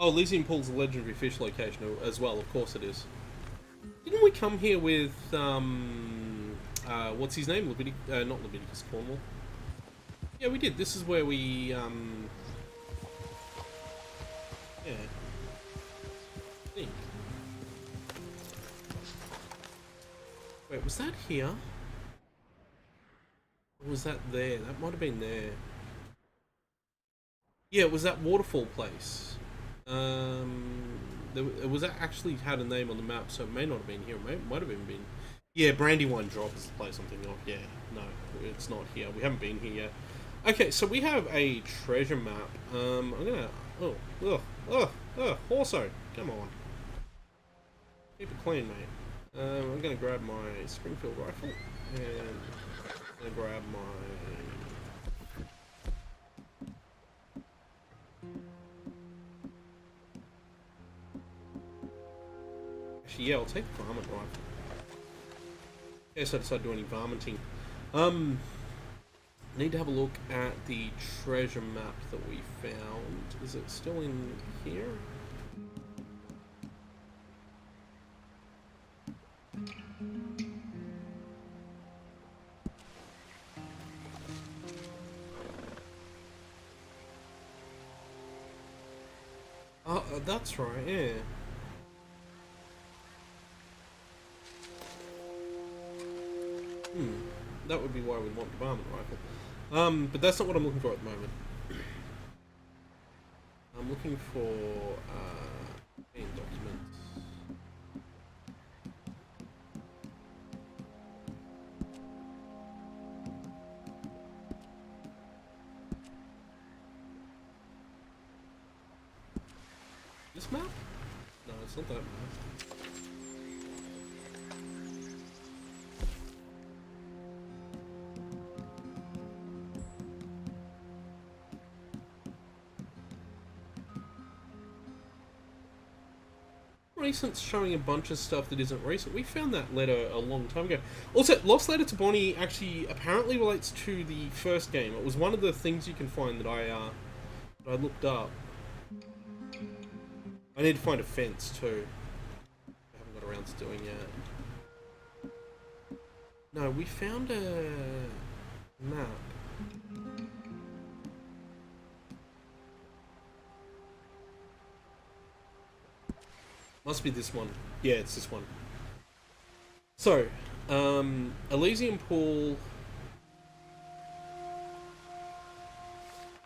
Oh, Elysian Pool's a legendary fish location as well. Of course it is. Didn't we come here with what's his name? Not Leviticus, Cornwall. Yeah, we did. This is where we yeah. I think. Wait, was that here? Or was that there? That might have been there. Yeah, it was that waterfall place. It was actually had a name on the map, so it may not have been here. It might have even been. Yeah, Brandywine Drop is the place I'm thinking of. Yeah, no, it's not here. We haven't been here yet. Okay, so we have a treasure map. I'm gonna. Also, come on. Keep it clean, mate. I'm gonna grab my Springfield rifle and I'm gonna grab my. Actually, yeah, I'll take the varmint rifle. In case I decide to do any varminting. Need to have a look at the treasure map that we found. Is it still in here? That's right, yeah. That would be why we'd want the varmint rifle. But that's not what I'm looking for at the moment. I'm looking for, main documents. This map? No, it's not that map. recent's showing a bunch of stuff that isn't recent. We found that letter a long time ago. Also, Lost Letter to Bonnie actually apparently relates to the first game. It was one of the things you can find that I looked up. I need to find a fence too. I haven't got around to doing yet. No, we found a map. Must be this one. Yeah, it's this one. So, Elysium Pool.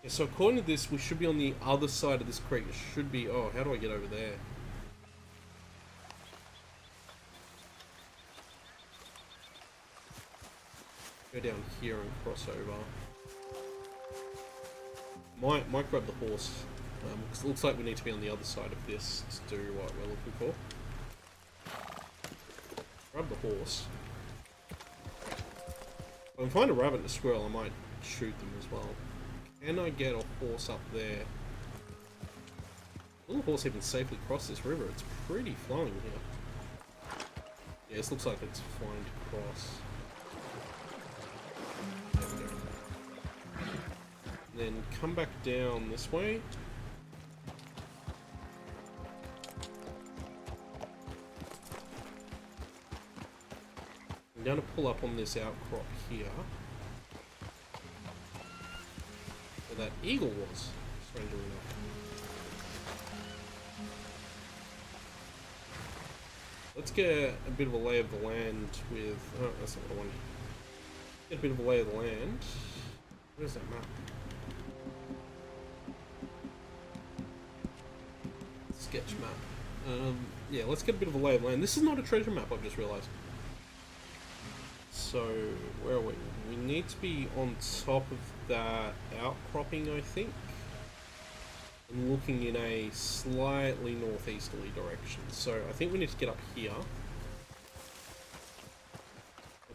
Yeah, so according to this, we should be on the other side of this creek. It should be... Oh, how do I get over there? Go down here and cross over. Might grab the horse. Because it looks like we need to be on the other side of this to do what we're looking for. Grab the horse. If I can find a rabbit and a squirrel, I might shoot them as well. Can I get a horse up there? Will the horse even safely cross this river? It's pretty flowing here. Yeah, this looks like it's fine to cross. There we go. And then come back down this way. I'm going to pull up on this outcrop here. Where that eagle was, strangely enough. Let's get a bit of a lay of the land with... Oh, that's not what I wanted. Get a bit of a lay of the land. Where's that map? Sketch map. Yeah, let's get a bit of a lay of the land. This is not a treasure map, I've just realised. So, where are we? We need to be on top of that outcropping, I think. And looking in a slightly northeasterly direction. So, I think we need to get up here. Not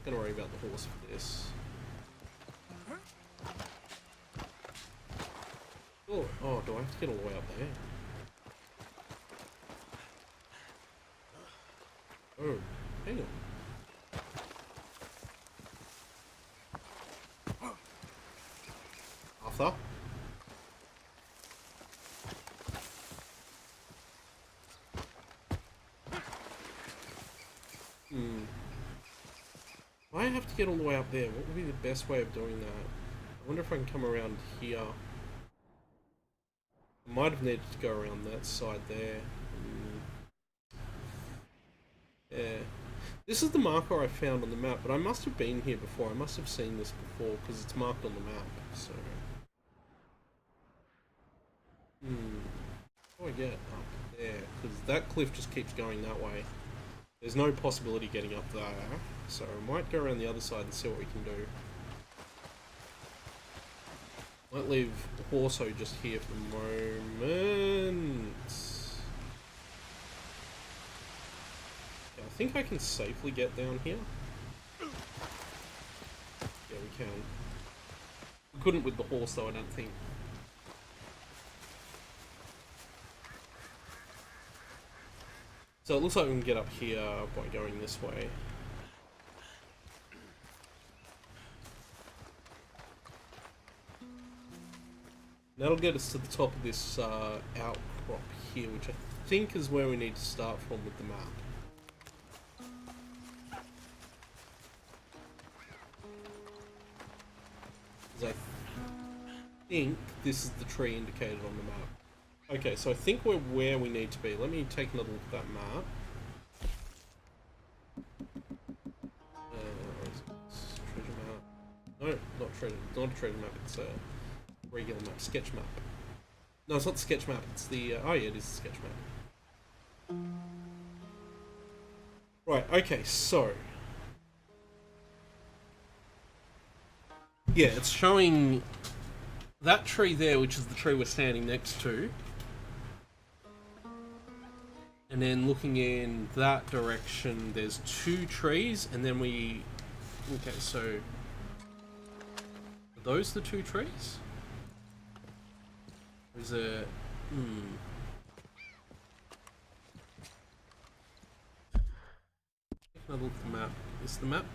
going to worry about the horse for this. Oh, do I have to get all the way up there? Oh, hang on. Arthur? I have to get all the way up there. What would be the best way of doing that? I wonder if I can come around here. I might have needed to go around that side there. Yeah. This is the marker I found on the map, but I must have been here before. I must have seen this before, because it's marked on the map, so... How do I get up there? Because that cliff just keeps going that way. There's no possibility getting up there, so I might go around the other side and see what we can do. Might leave the Horso just here for the moment. Okay, I think I can safely get down here. Yeah, we can. We couldn't with the horse though, I don't think. So it looks like we can get up here by going this way. That'll get us to the top of this outcrop here, which I think is where we need to start from with the map. Because I think this is the tree indicated on the map. Okay, so I think we're where we need to be. Let me take another look at that map. Treasure map. No, not treasure. Not a treasure map. It's a regular map. Sketch map. No, it's not the sketch map. It's the... oh yeah, it is the sketch map. Right, okay, so... yeah, it's showing that tree there, which is the tree we're standing next to. And then looking in that direction, there's two trees, and then we... okay, so... are those the two trees? Or is it... Another look at the map. Is the map?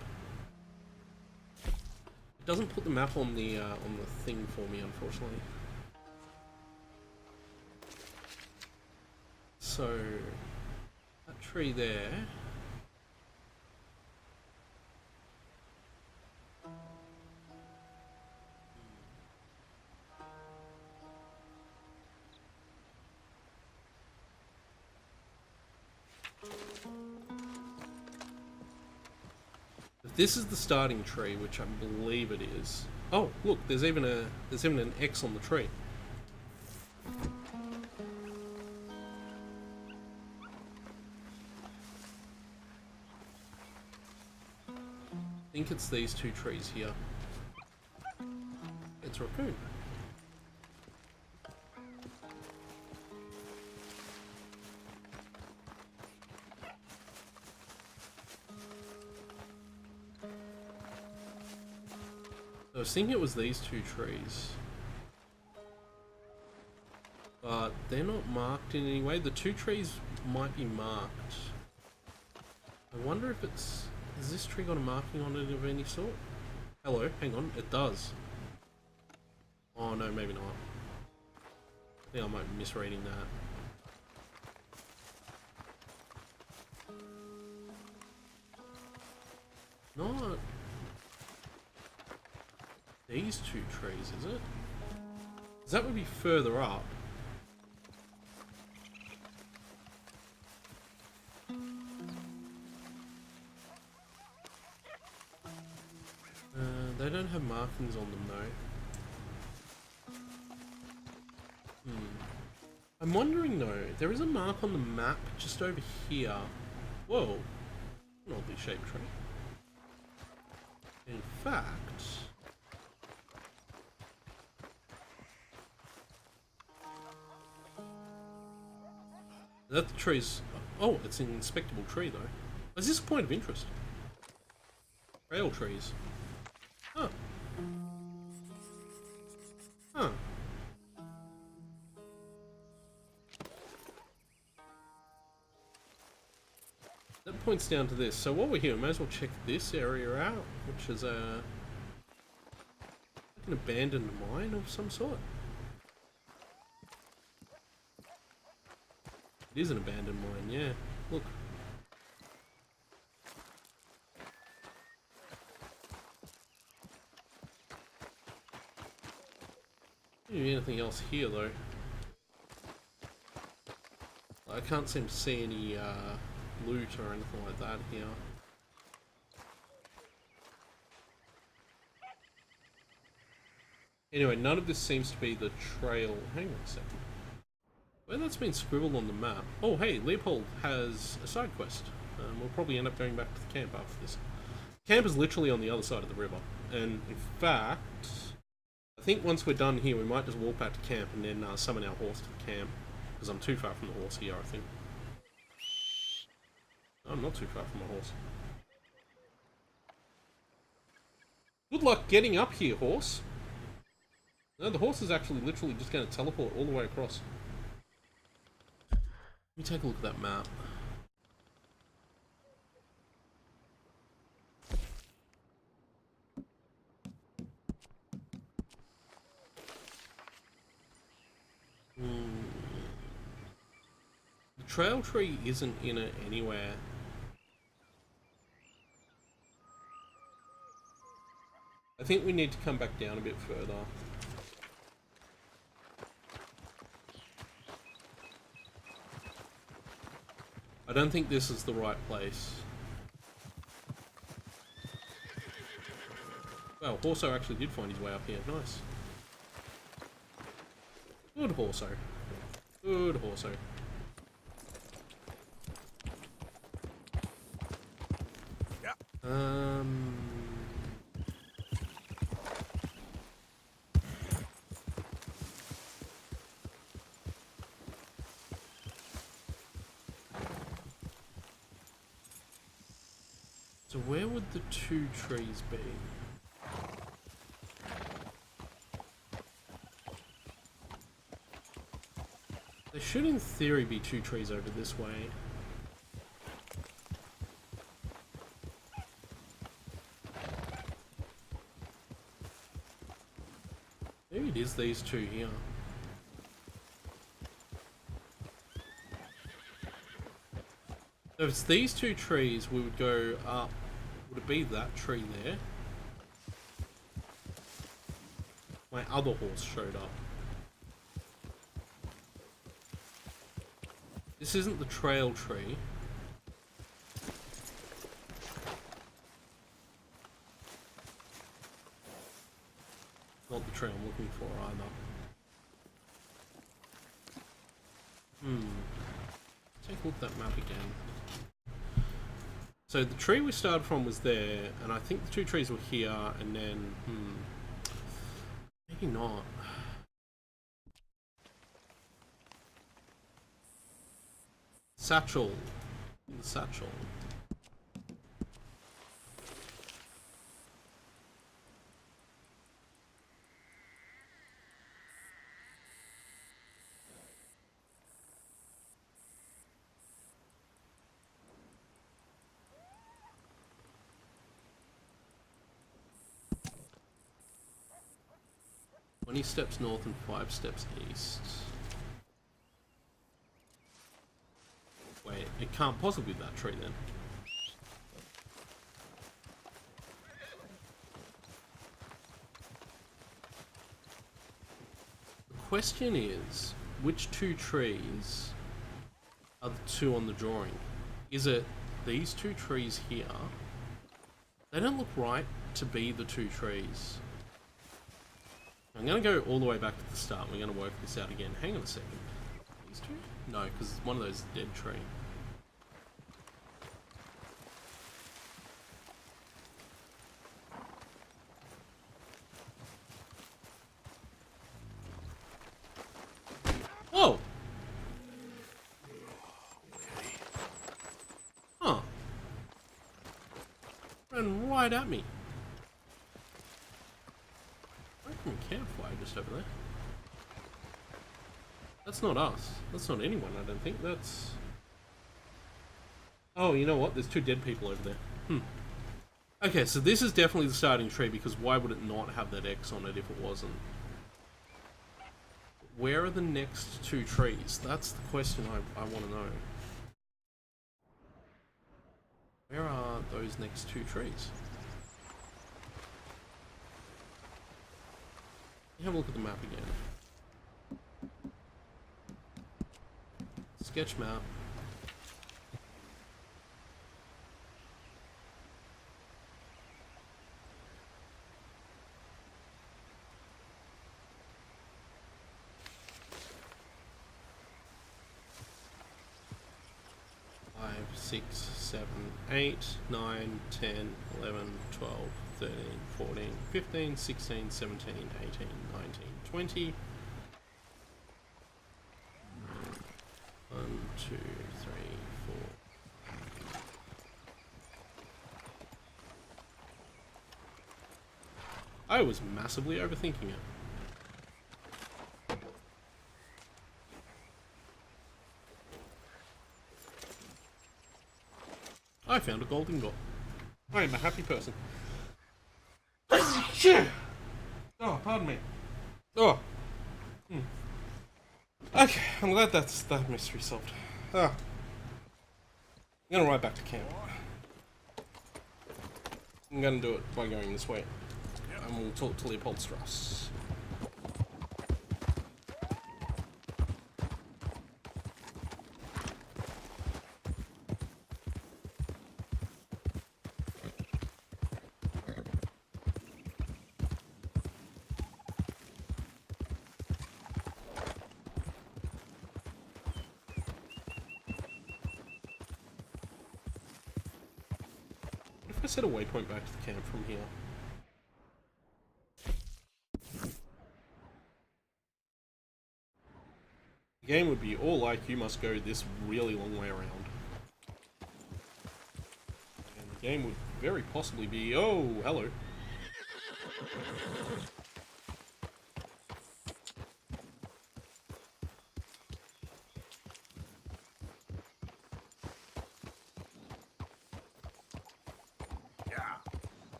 It doesn't put the map on the thing for me, unfortunately. So that tree there. This is the starting tree, which I believe it is. Oh, look, there's even an X on the tree. I think it's these two trees here. It's a raccoon. I was thinking it was these two trees, but they're not marked in any way. The two trees might be marked. I wonder if it's... Has this tree got a marking on it of any sort? Hello, hang on, it does. Oh no, maybe not. I think I might be misreading that. Not... These two trees, is it? 'Cause that would be further up. They don't have markings on them though. I'm wondering though, there is a mark on the map just over here. Whoa, an oddly shaped tree. In fact... That tree's... Oh, it's an inspectable tree though. Is this a point of interest? Trail trees. Huh. Huh. That points down to this. So while we're here, we may as well check this area out, which is an abandoned mine of some sort. It is an abandoned mine, yeah. Look. Anything else here though? I can't seem to see any loot or anything like that here. Anyway, none of this seems to be the trail. Hang on a second. Well, that's been scribbled on the map. Oh, hey, Leopold has a side quest. We'll probably end up going back to the camp after this. Camp is literally on the other side of the river. And in fact, I think once we're done here, we might just walk back to camp and then summon our horse to the camp. Because I'm too far from the horse here, I think. No, I'm not too far from my horse. Good luck getting up here, horse. No, the horse is actually literally just going to teleport all the way across. Let me take a look at that map. The trail tree isn't in it anywhere. I think we need to come back down a bit further. I don't think this is the right place. Well, Horso actually did find his way up here. Nice. Good Horso. Good Horso. So where would the two trees be? There should in theory be two trees over this way. these two here. So if it's these two trees, we would go up. Would it be that tree there? My other horse showed up. This isn't the trail tree. Not the tree I'm looking for either. Take a look at that map again. So the tree we started from was there, and I think the two trees were here, and then, maybe not. Satchel. In the satchel. Twenty steps north and 5 steps east. Wait, it can't possibly be that tree then. The question is, which two trees are the two on the drawing? Is it these two trees here? They don't look right to be the two trees. I'm going to go all the way back to the start. We're going to work this out again. Hang on a second. These two? No, because one of those is a dead tree. Whoa! Huh. Ran right at me. Campfire just over there. That's not us. That's not anyone, I don't think. That's... Oh, you know what? There's two dead people over there. Okay, so this is definitely the starting tree, because why would it not have that X on it if it wasn't? Where are the next two trees? That's the question I want to know. Where are those next two trees? Have a look at the map again. Sketch map. Five, 6, 7, 8, 9, 10, 11, 12, 13, 14, 15, 16, 17, 18, 19, 20. 1, 2, 3, 4. I was massively overthinking it. I found a gold ingot. I am a happy person. Oh, pardon me. Oh. Okay, I'm glad that's that mystery solved. I'm gonna ride back to camp. I'm gonna do it by going this way. And we'll talk to Leopold Strauss. I set a waypoint back to the camp from here. The game would be all like, you must go this really long way around. And the game would very possibly be, oh, hello.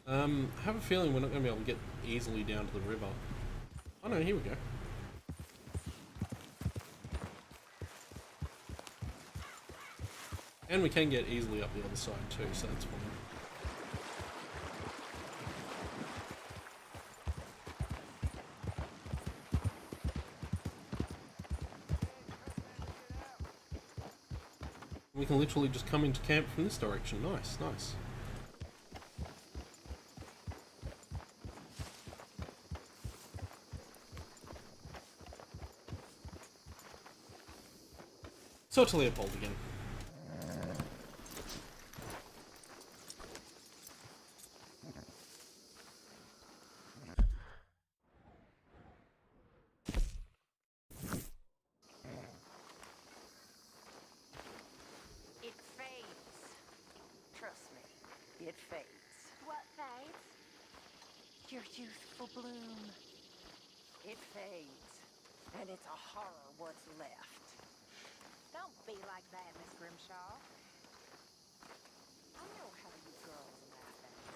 I have a feeling we're not going to be able to get easily down to the river. Oh no, here we go. And we can get easily up the other side too, so that's fine. We can literally just come into camp from this direction. Nice, nice. So to Leopold again. It fades. Trust me, it fades. What fades? Your youthful bloom. It fades. And it's a horror what's left. Don't be like that, Miss Grimshaw. I know how you girls laugh at me.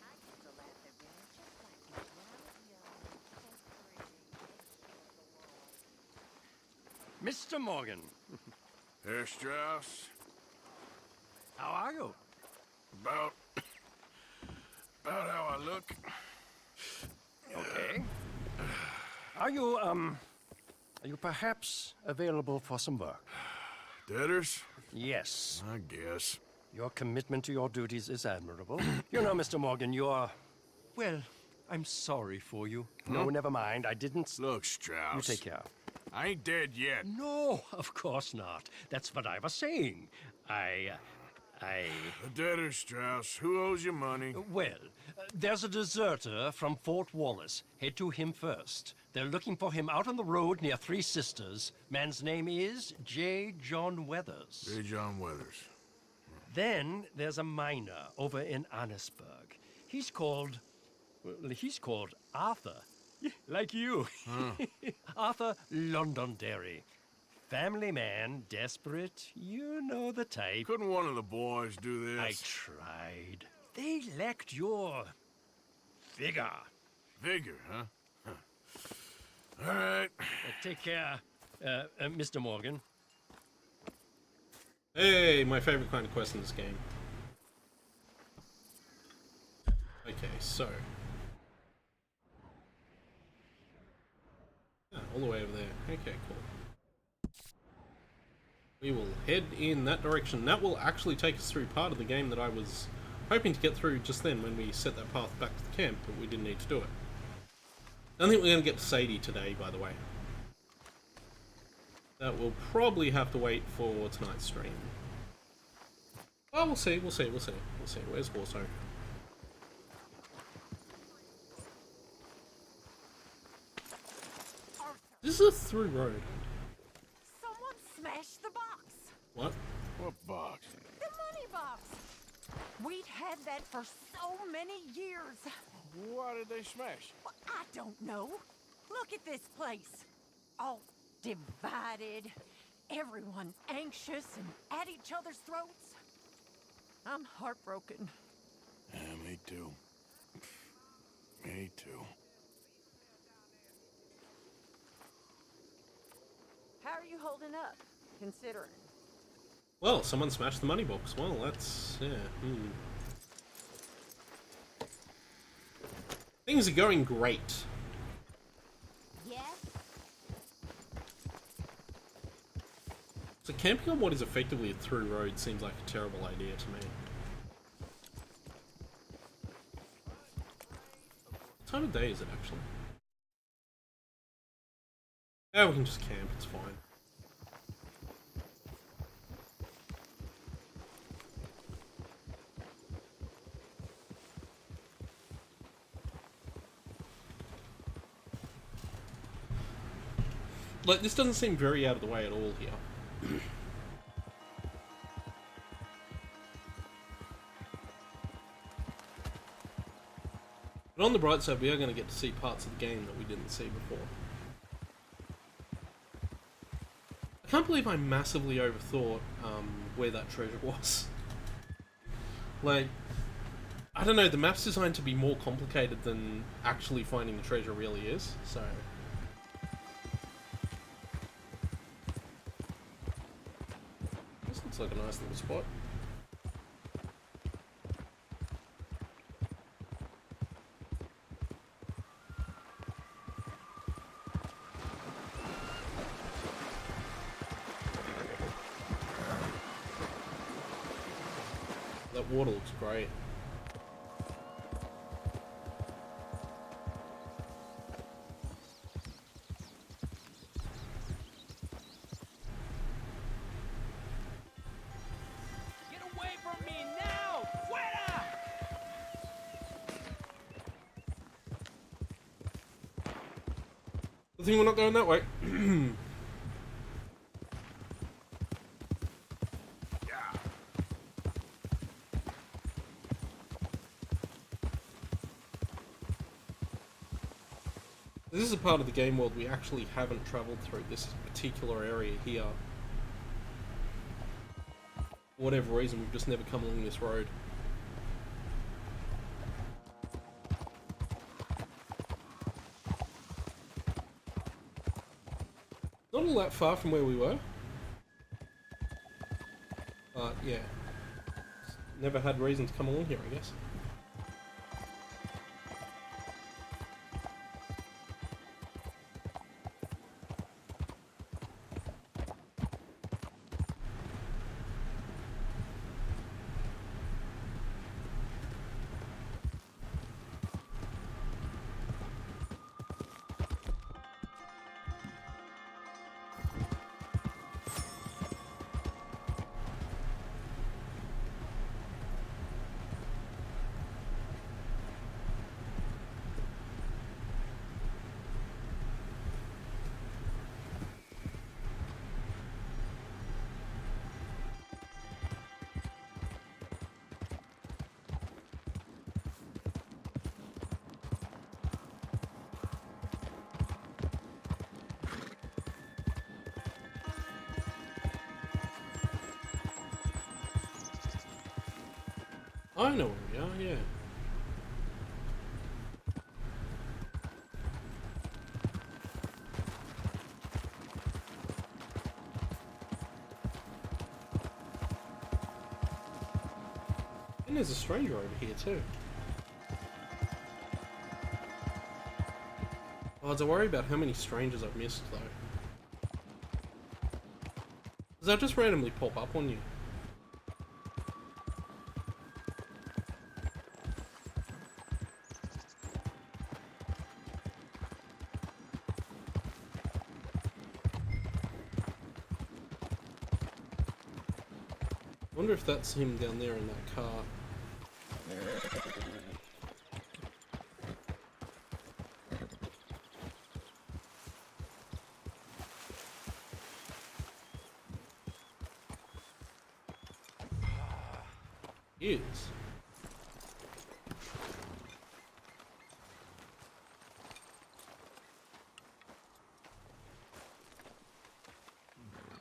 I used to laugh at women just like you when I was young and pretty. Mr. Morgan. Herr Strauss. How are you? About how I look. Okay. Are you perhaps available for some work? Debtors? Yes. I guess. Your commitment to your duties is admirable. You know, Mr. Morgan, you are... Well, I'm sorry for you. No, never mind. I didn't... Look, Strauss. You take care. I ain't dead yet. No, of course not. That's what I was saying. The debtor, Strauss. Who owes you money? Well, there's a deserter from Fort Wallace. Head to him first. They're looking for him out on the road near Three Sisters. Man's name is J. John Weathers. J. John Weathers. Then there's a miner over in Annisburg. He's called Arthur. Like you. Arthur Londonderry. Family man, desperate, you know the type. Couldn't one of the boys do this? I tried. They lacked your... vigor. Vigor, huh? All right. Take care, Mr. Morgan. Hey, my favorite kind of quest in this game. Okay, so... all the way over there. Okay, cool. We will head in that direction. That will actually take us through part of the game that I was hoping to get through just then when we set that path back to the camp, but we didn't need to do it. I don't think we're going to get to Sadie today, by the way. That will probably have to wait for tonight's stream. Oh, we'll see, we'll see, we'll see. We'll see. Where's Warso? This is a through road. Someone smashed the box. What? What box? The money box. We'd had that for so many years. Why did they smash? Well, I don't know. Look at this place. All divided. Everyone anxious and at each other's throats. I'm heartbroken. Yeah, me too. Me too. How are you holding up, considering? Well, someone smashed the money box. Well, that's... yeah. Things are going great. Yes? So camping on what is effectively a through road seems like a terrible idea to me. What time of day is it, actually? Yeah, we can just camp, it's fine. Like, this doesn't seem very out of the way at all here. But on the bright side, we are going to get to see parts of the game that we didn't see before. I can't believe I massively overthought where that treasure was. Like, I don't know, the map's designed to be more complicated than actually finding the treasure really is, so... This looks like a nice little spot. That water looks great. Get away from me now! Fuera! I think we're not going that way. This is a part of the game world we actually haven't travelled through, this particular area here. For whatever reason, we've just never come along this road. Not all that far from where we were. But yeah, never had reason to come along here, I guess. I know where we are, yeah. And there's a stranger over here too. Oh, I worry about how many strangers I've missed though. Does that just randomly pop up on you? I wonder if that's him down there in that car. He is.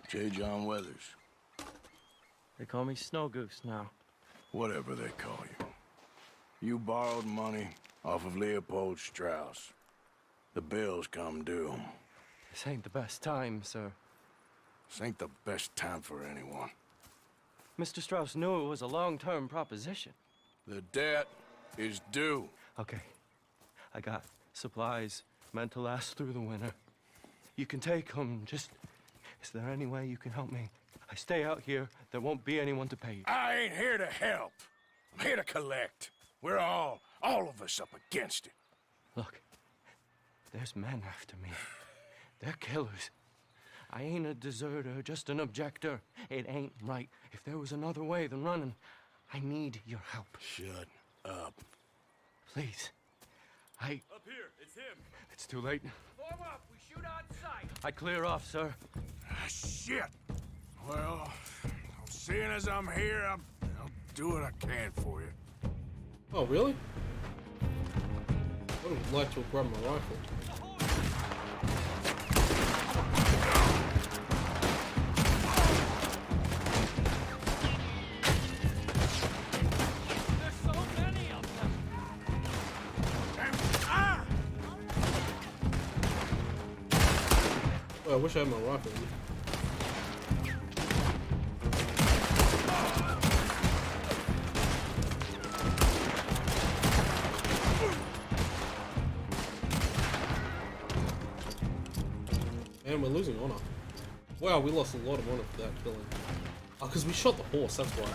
J. John Weathers. They call me Snow Goose now. Whatever they call you. You borrowed money off of Leopold Strauss. The bills come due. This ain't the best time, sir. This ain't the best time for anyone. Mr. Strauss knew it was a long-term proposition. The debt is due. Okay. I got supplies meant to last through the winter. You can take them, just... Is there any way you can help me? I stay out here, there won't be anyone to pay you. I ain't here to help. I'm here to collect. We're all of us up against it. Look, there's men after me. They're killers. I ain't a deserter, just an objector. It ain't right. If there was another way than running, I need your help. Shut up. Please. Up here, it's him. It's too late. Form up, we shoot on sight. I clear off, sir. Ah, shit. Well, seeing as I'm here, I'll do what I can for you. Oh, really? I would have liked to have grabbed my rifle. There's so many of them. I wish I had my rifle. And we're losing honor. Wow, we lost a lot of honor for that killing. Oh, because we shot the horse, that's why.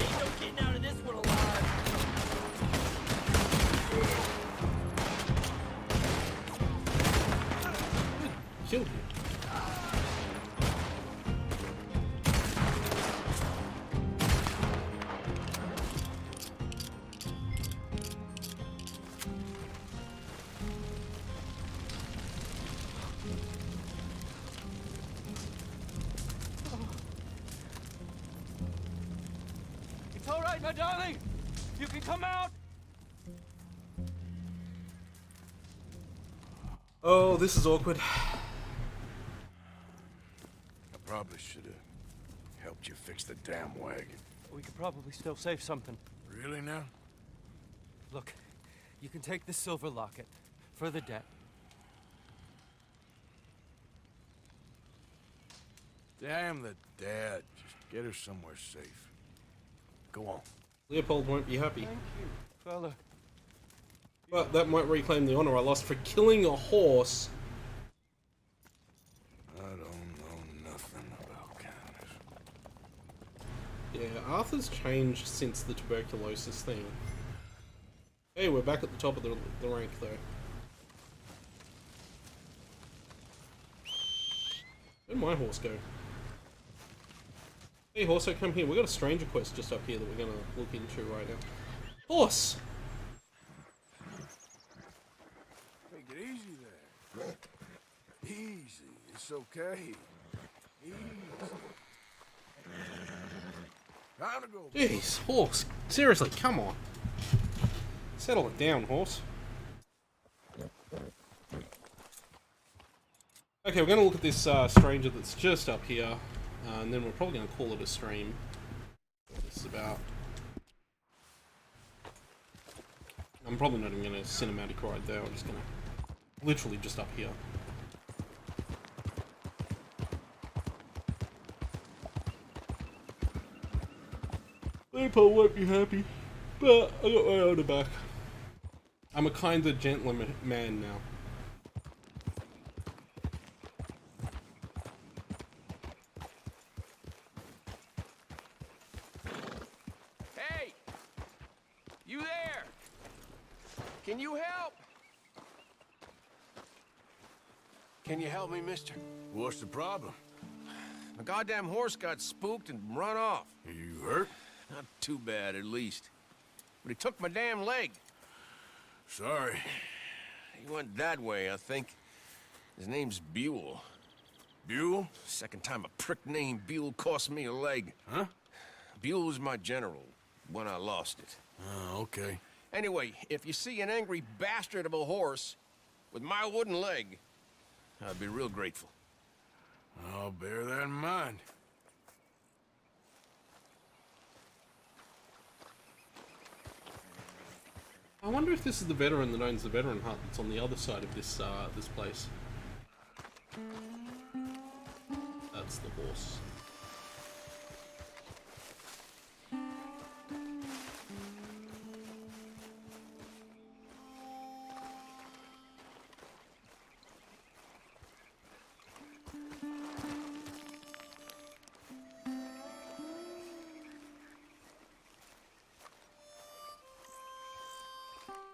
Ain't no getting out of this one alive. Killed you. It's all right, my darling. You can come out. Oh, this is awkward. I probably should have helped you fix the damn wagon. We could probably still save something. Really now? Look, you can take the silver locket for the debt. Damn the dad. Just get her somewhere safe. Go on. Leopold won't be happy. Thank you, fella. But that might reclaim the honor I lost for killing a horse. I don't know nothing about cannabis. Yeah, Arthur's changed since the tuberculosis thing. Hey, we're back at the top of the rank though. Where'd my horse go? Hey horse, come here. We got a stranger quest just up here that we're gonna look into right now. Horse! Take it easy there. Easy. It's okay. Easy. Time to go. Jeez, horse. Seriously, come on. Settle it down, horse. Okay, we're gonna look at this stranger that's just up here. And then we're probably going to call it a stream. This is about. I'm probably not even going to cinematic ride there. I'm just going to literally just up here. Leopold won't be happy, but I got my honor back. I'm a kinder, gentler man now. Can you help? Can you help me, mister? What's the problem? My goddamn horse got spooked and run off. Are you hurt? Not too bad, at least. But he took my damn leg. Sorry. He went that way, I think. His name's Buell. Buell? Second time a prick named Buell cost me a leg. Huh? Buell was my general when I lost it. Oh, okay. Anyway, if you see an angry bastard of a horse with my wooden leg, I'd be real grateful. I'll bear that in mind. I wonder if this is the veteran that owns the veteran hut that's on the other side of this this place. That's the horse.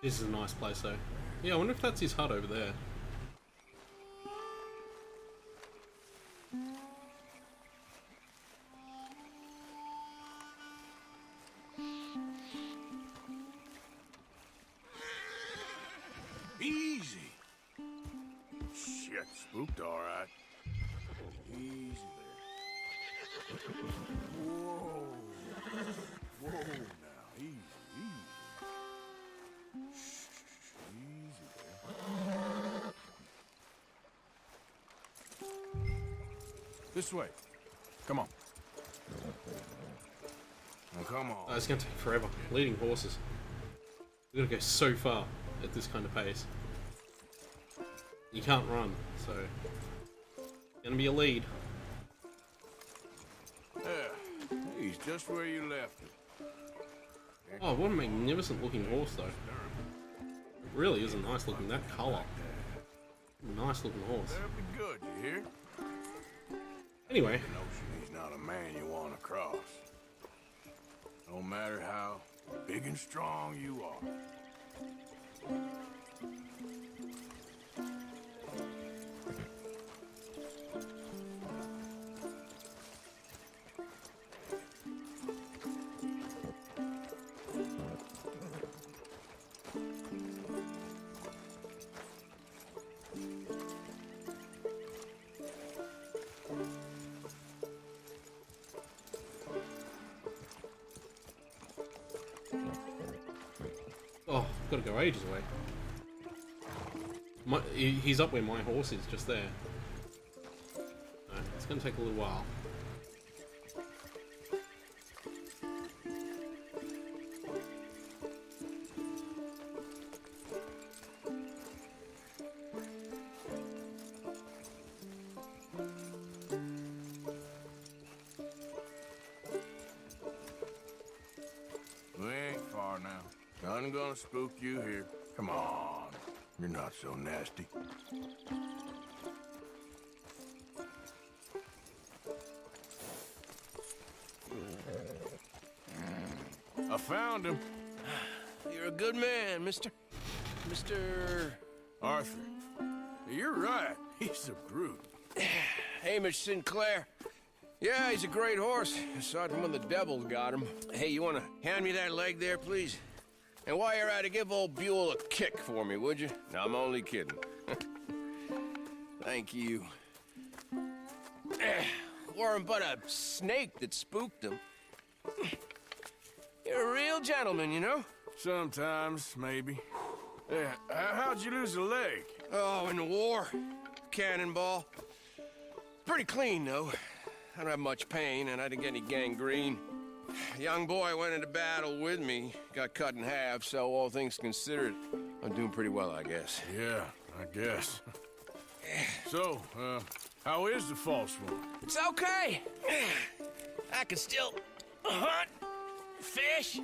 This is a nice place though. Yeah, I wonder if that's his hut over there. Easy. Shit, spooked all right. Easy there. Whoa. Whoa now, easy, easy. Easy there. This way. Come on. Now, come on. Oh, it's gonna take forever. Leading horses. We gotta go so far at this kind of pace. You can't run, so gonna be a lead. Yeah, he's just where you left him. Oh, what a magnificent looking horse, though. It really is a nice looking, that colour. Nice looking horse. That'll be good, you hear? Anyway. The notion he's not a man you want to cross. No matter how big and strong you are. Oh, gotta go ages away. He's up where my horse is, just there. No, it's gonna take a little while. We ain't far now. Nothing gonna spook you here. Come on. You're not so nasty. I found him. You're a good man, Mr. Arthur. You're right. He's a brute. Hamish Sinclair. Yeah, he's a great horse, aside from when the devil got him. Hey, you want to hand me that leg there, please? And while you're at it, give old Buell a kick for me, would you? No, I'm only kidding. Thank you. Weren't but a snake that spooked him. You're a real gentleman, you know? Sometimes, maybe. How'd you lose a leg? Oh, in the war. Cannonball. Pretty clean, though. I don't have much pain, and I didn't get any gangrene. A young boy went into battle with me, got cut in half, so all things considered, I'm doing pretty well, I guess. Yeah, I guess. So, how is the false one? It's okay. I can still hunt, fish,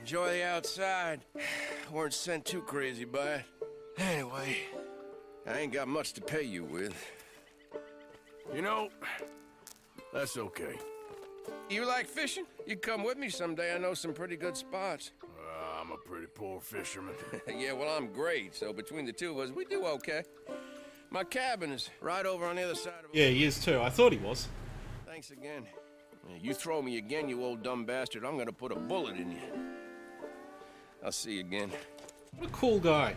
enjoy the outside. Weren't sent too crazy by it. Anyway, I ain't got much to pay you with. You know, that's okay. You like fishing? You come with me someday. I know some pretty good spots. I'm a pretty poor fisherman. Yeah, well, I'm great. So between the two of us, we do okay. My cabin is right over on the other side of... Yeah, he is too. I thought he was. Thanks again. You throw me again, you old dumb bastard, I'm gonna put a bullet in you. I'll see you again. What a cool guy.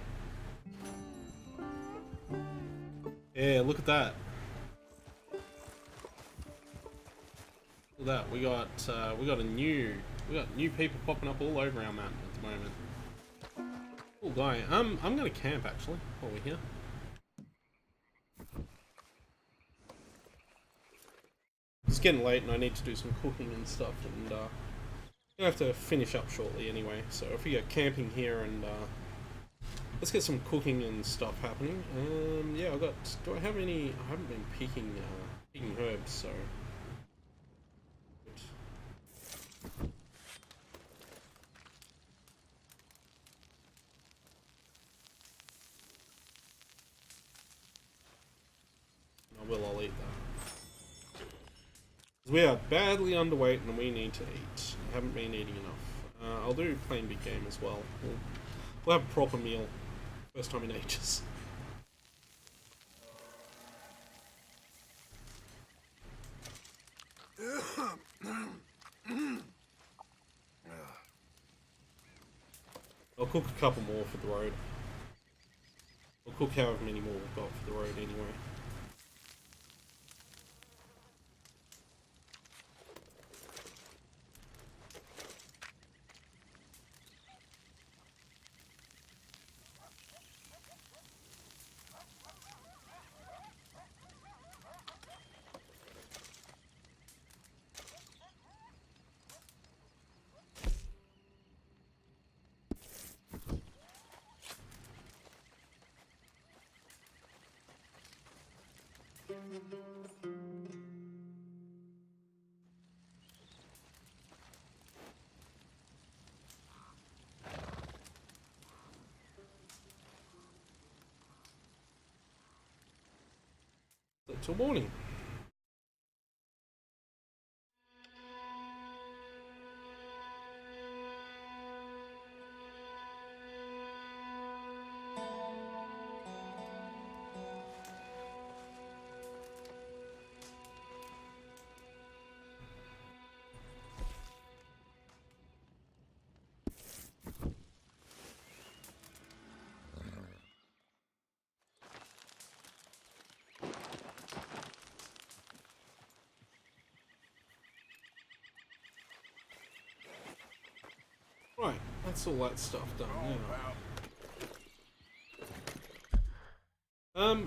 Yeah, look at that. Look at that. We got new people popping up all over our map at the moment. Cool guy. I'm gonna camp actually while we're here. It's getting late and I need to do some cooking and stuff, and I have to finish up shortly anyway. So if we go camping here and let's get some cooking and stuff happening. Yeah, do I have any? I haven't been picking herbs, so. I'll eat that. We are badly underweight and we need to eat. I haven't been eating enough. I'll do plain big game as well. We'll have a proper meal. First time in ages. I'll cook a couple more for the road. I'll cook however many more we've got for the road anyway. till morning. Right, that's all that stuff done now.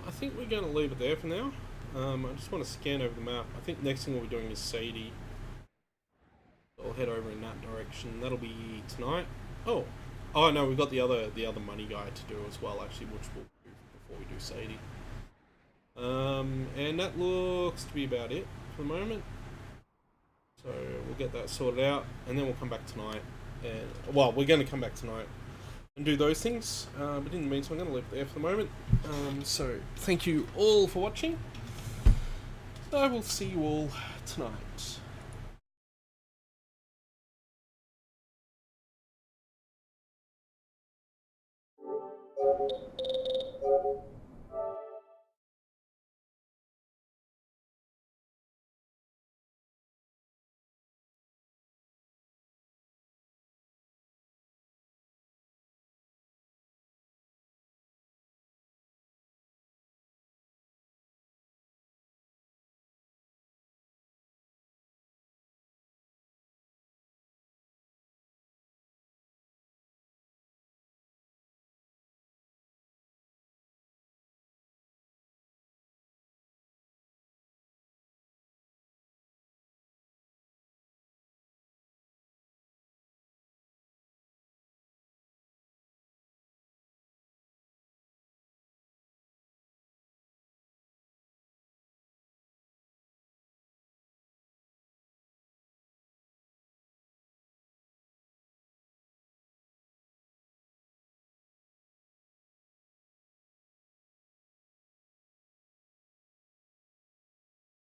I think we're going to leave it there for now. I just want to scan over the map. I think next thing we'll be doing is Sadie. I'll head over in that direction. That'll be tonight. Oh no, we've got the other money guy to do as well, actually, which we'll do before we do Sadie. And that looks to be about it for the moment. So we'll get that sorted out, and then we'll come back tonight. And well, we're going to come back tonight and do those things. But in the meantime, I'm going to leave it there for the moment. So thank you all for watching. I will see you all tonight.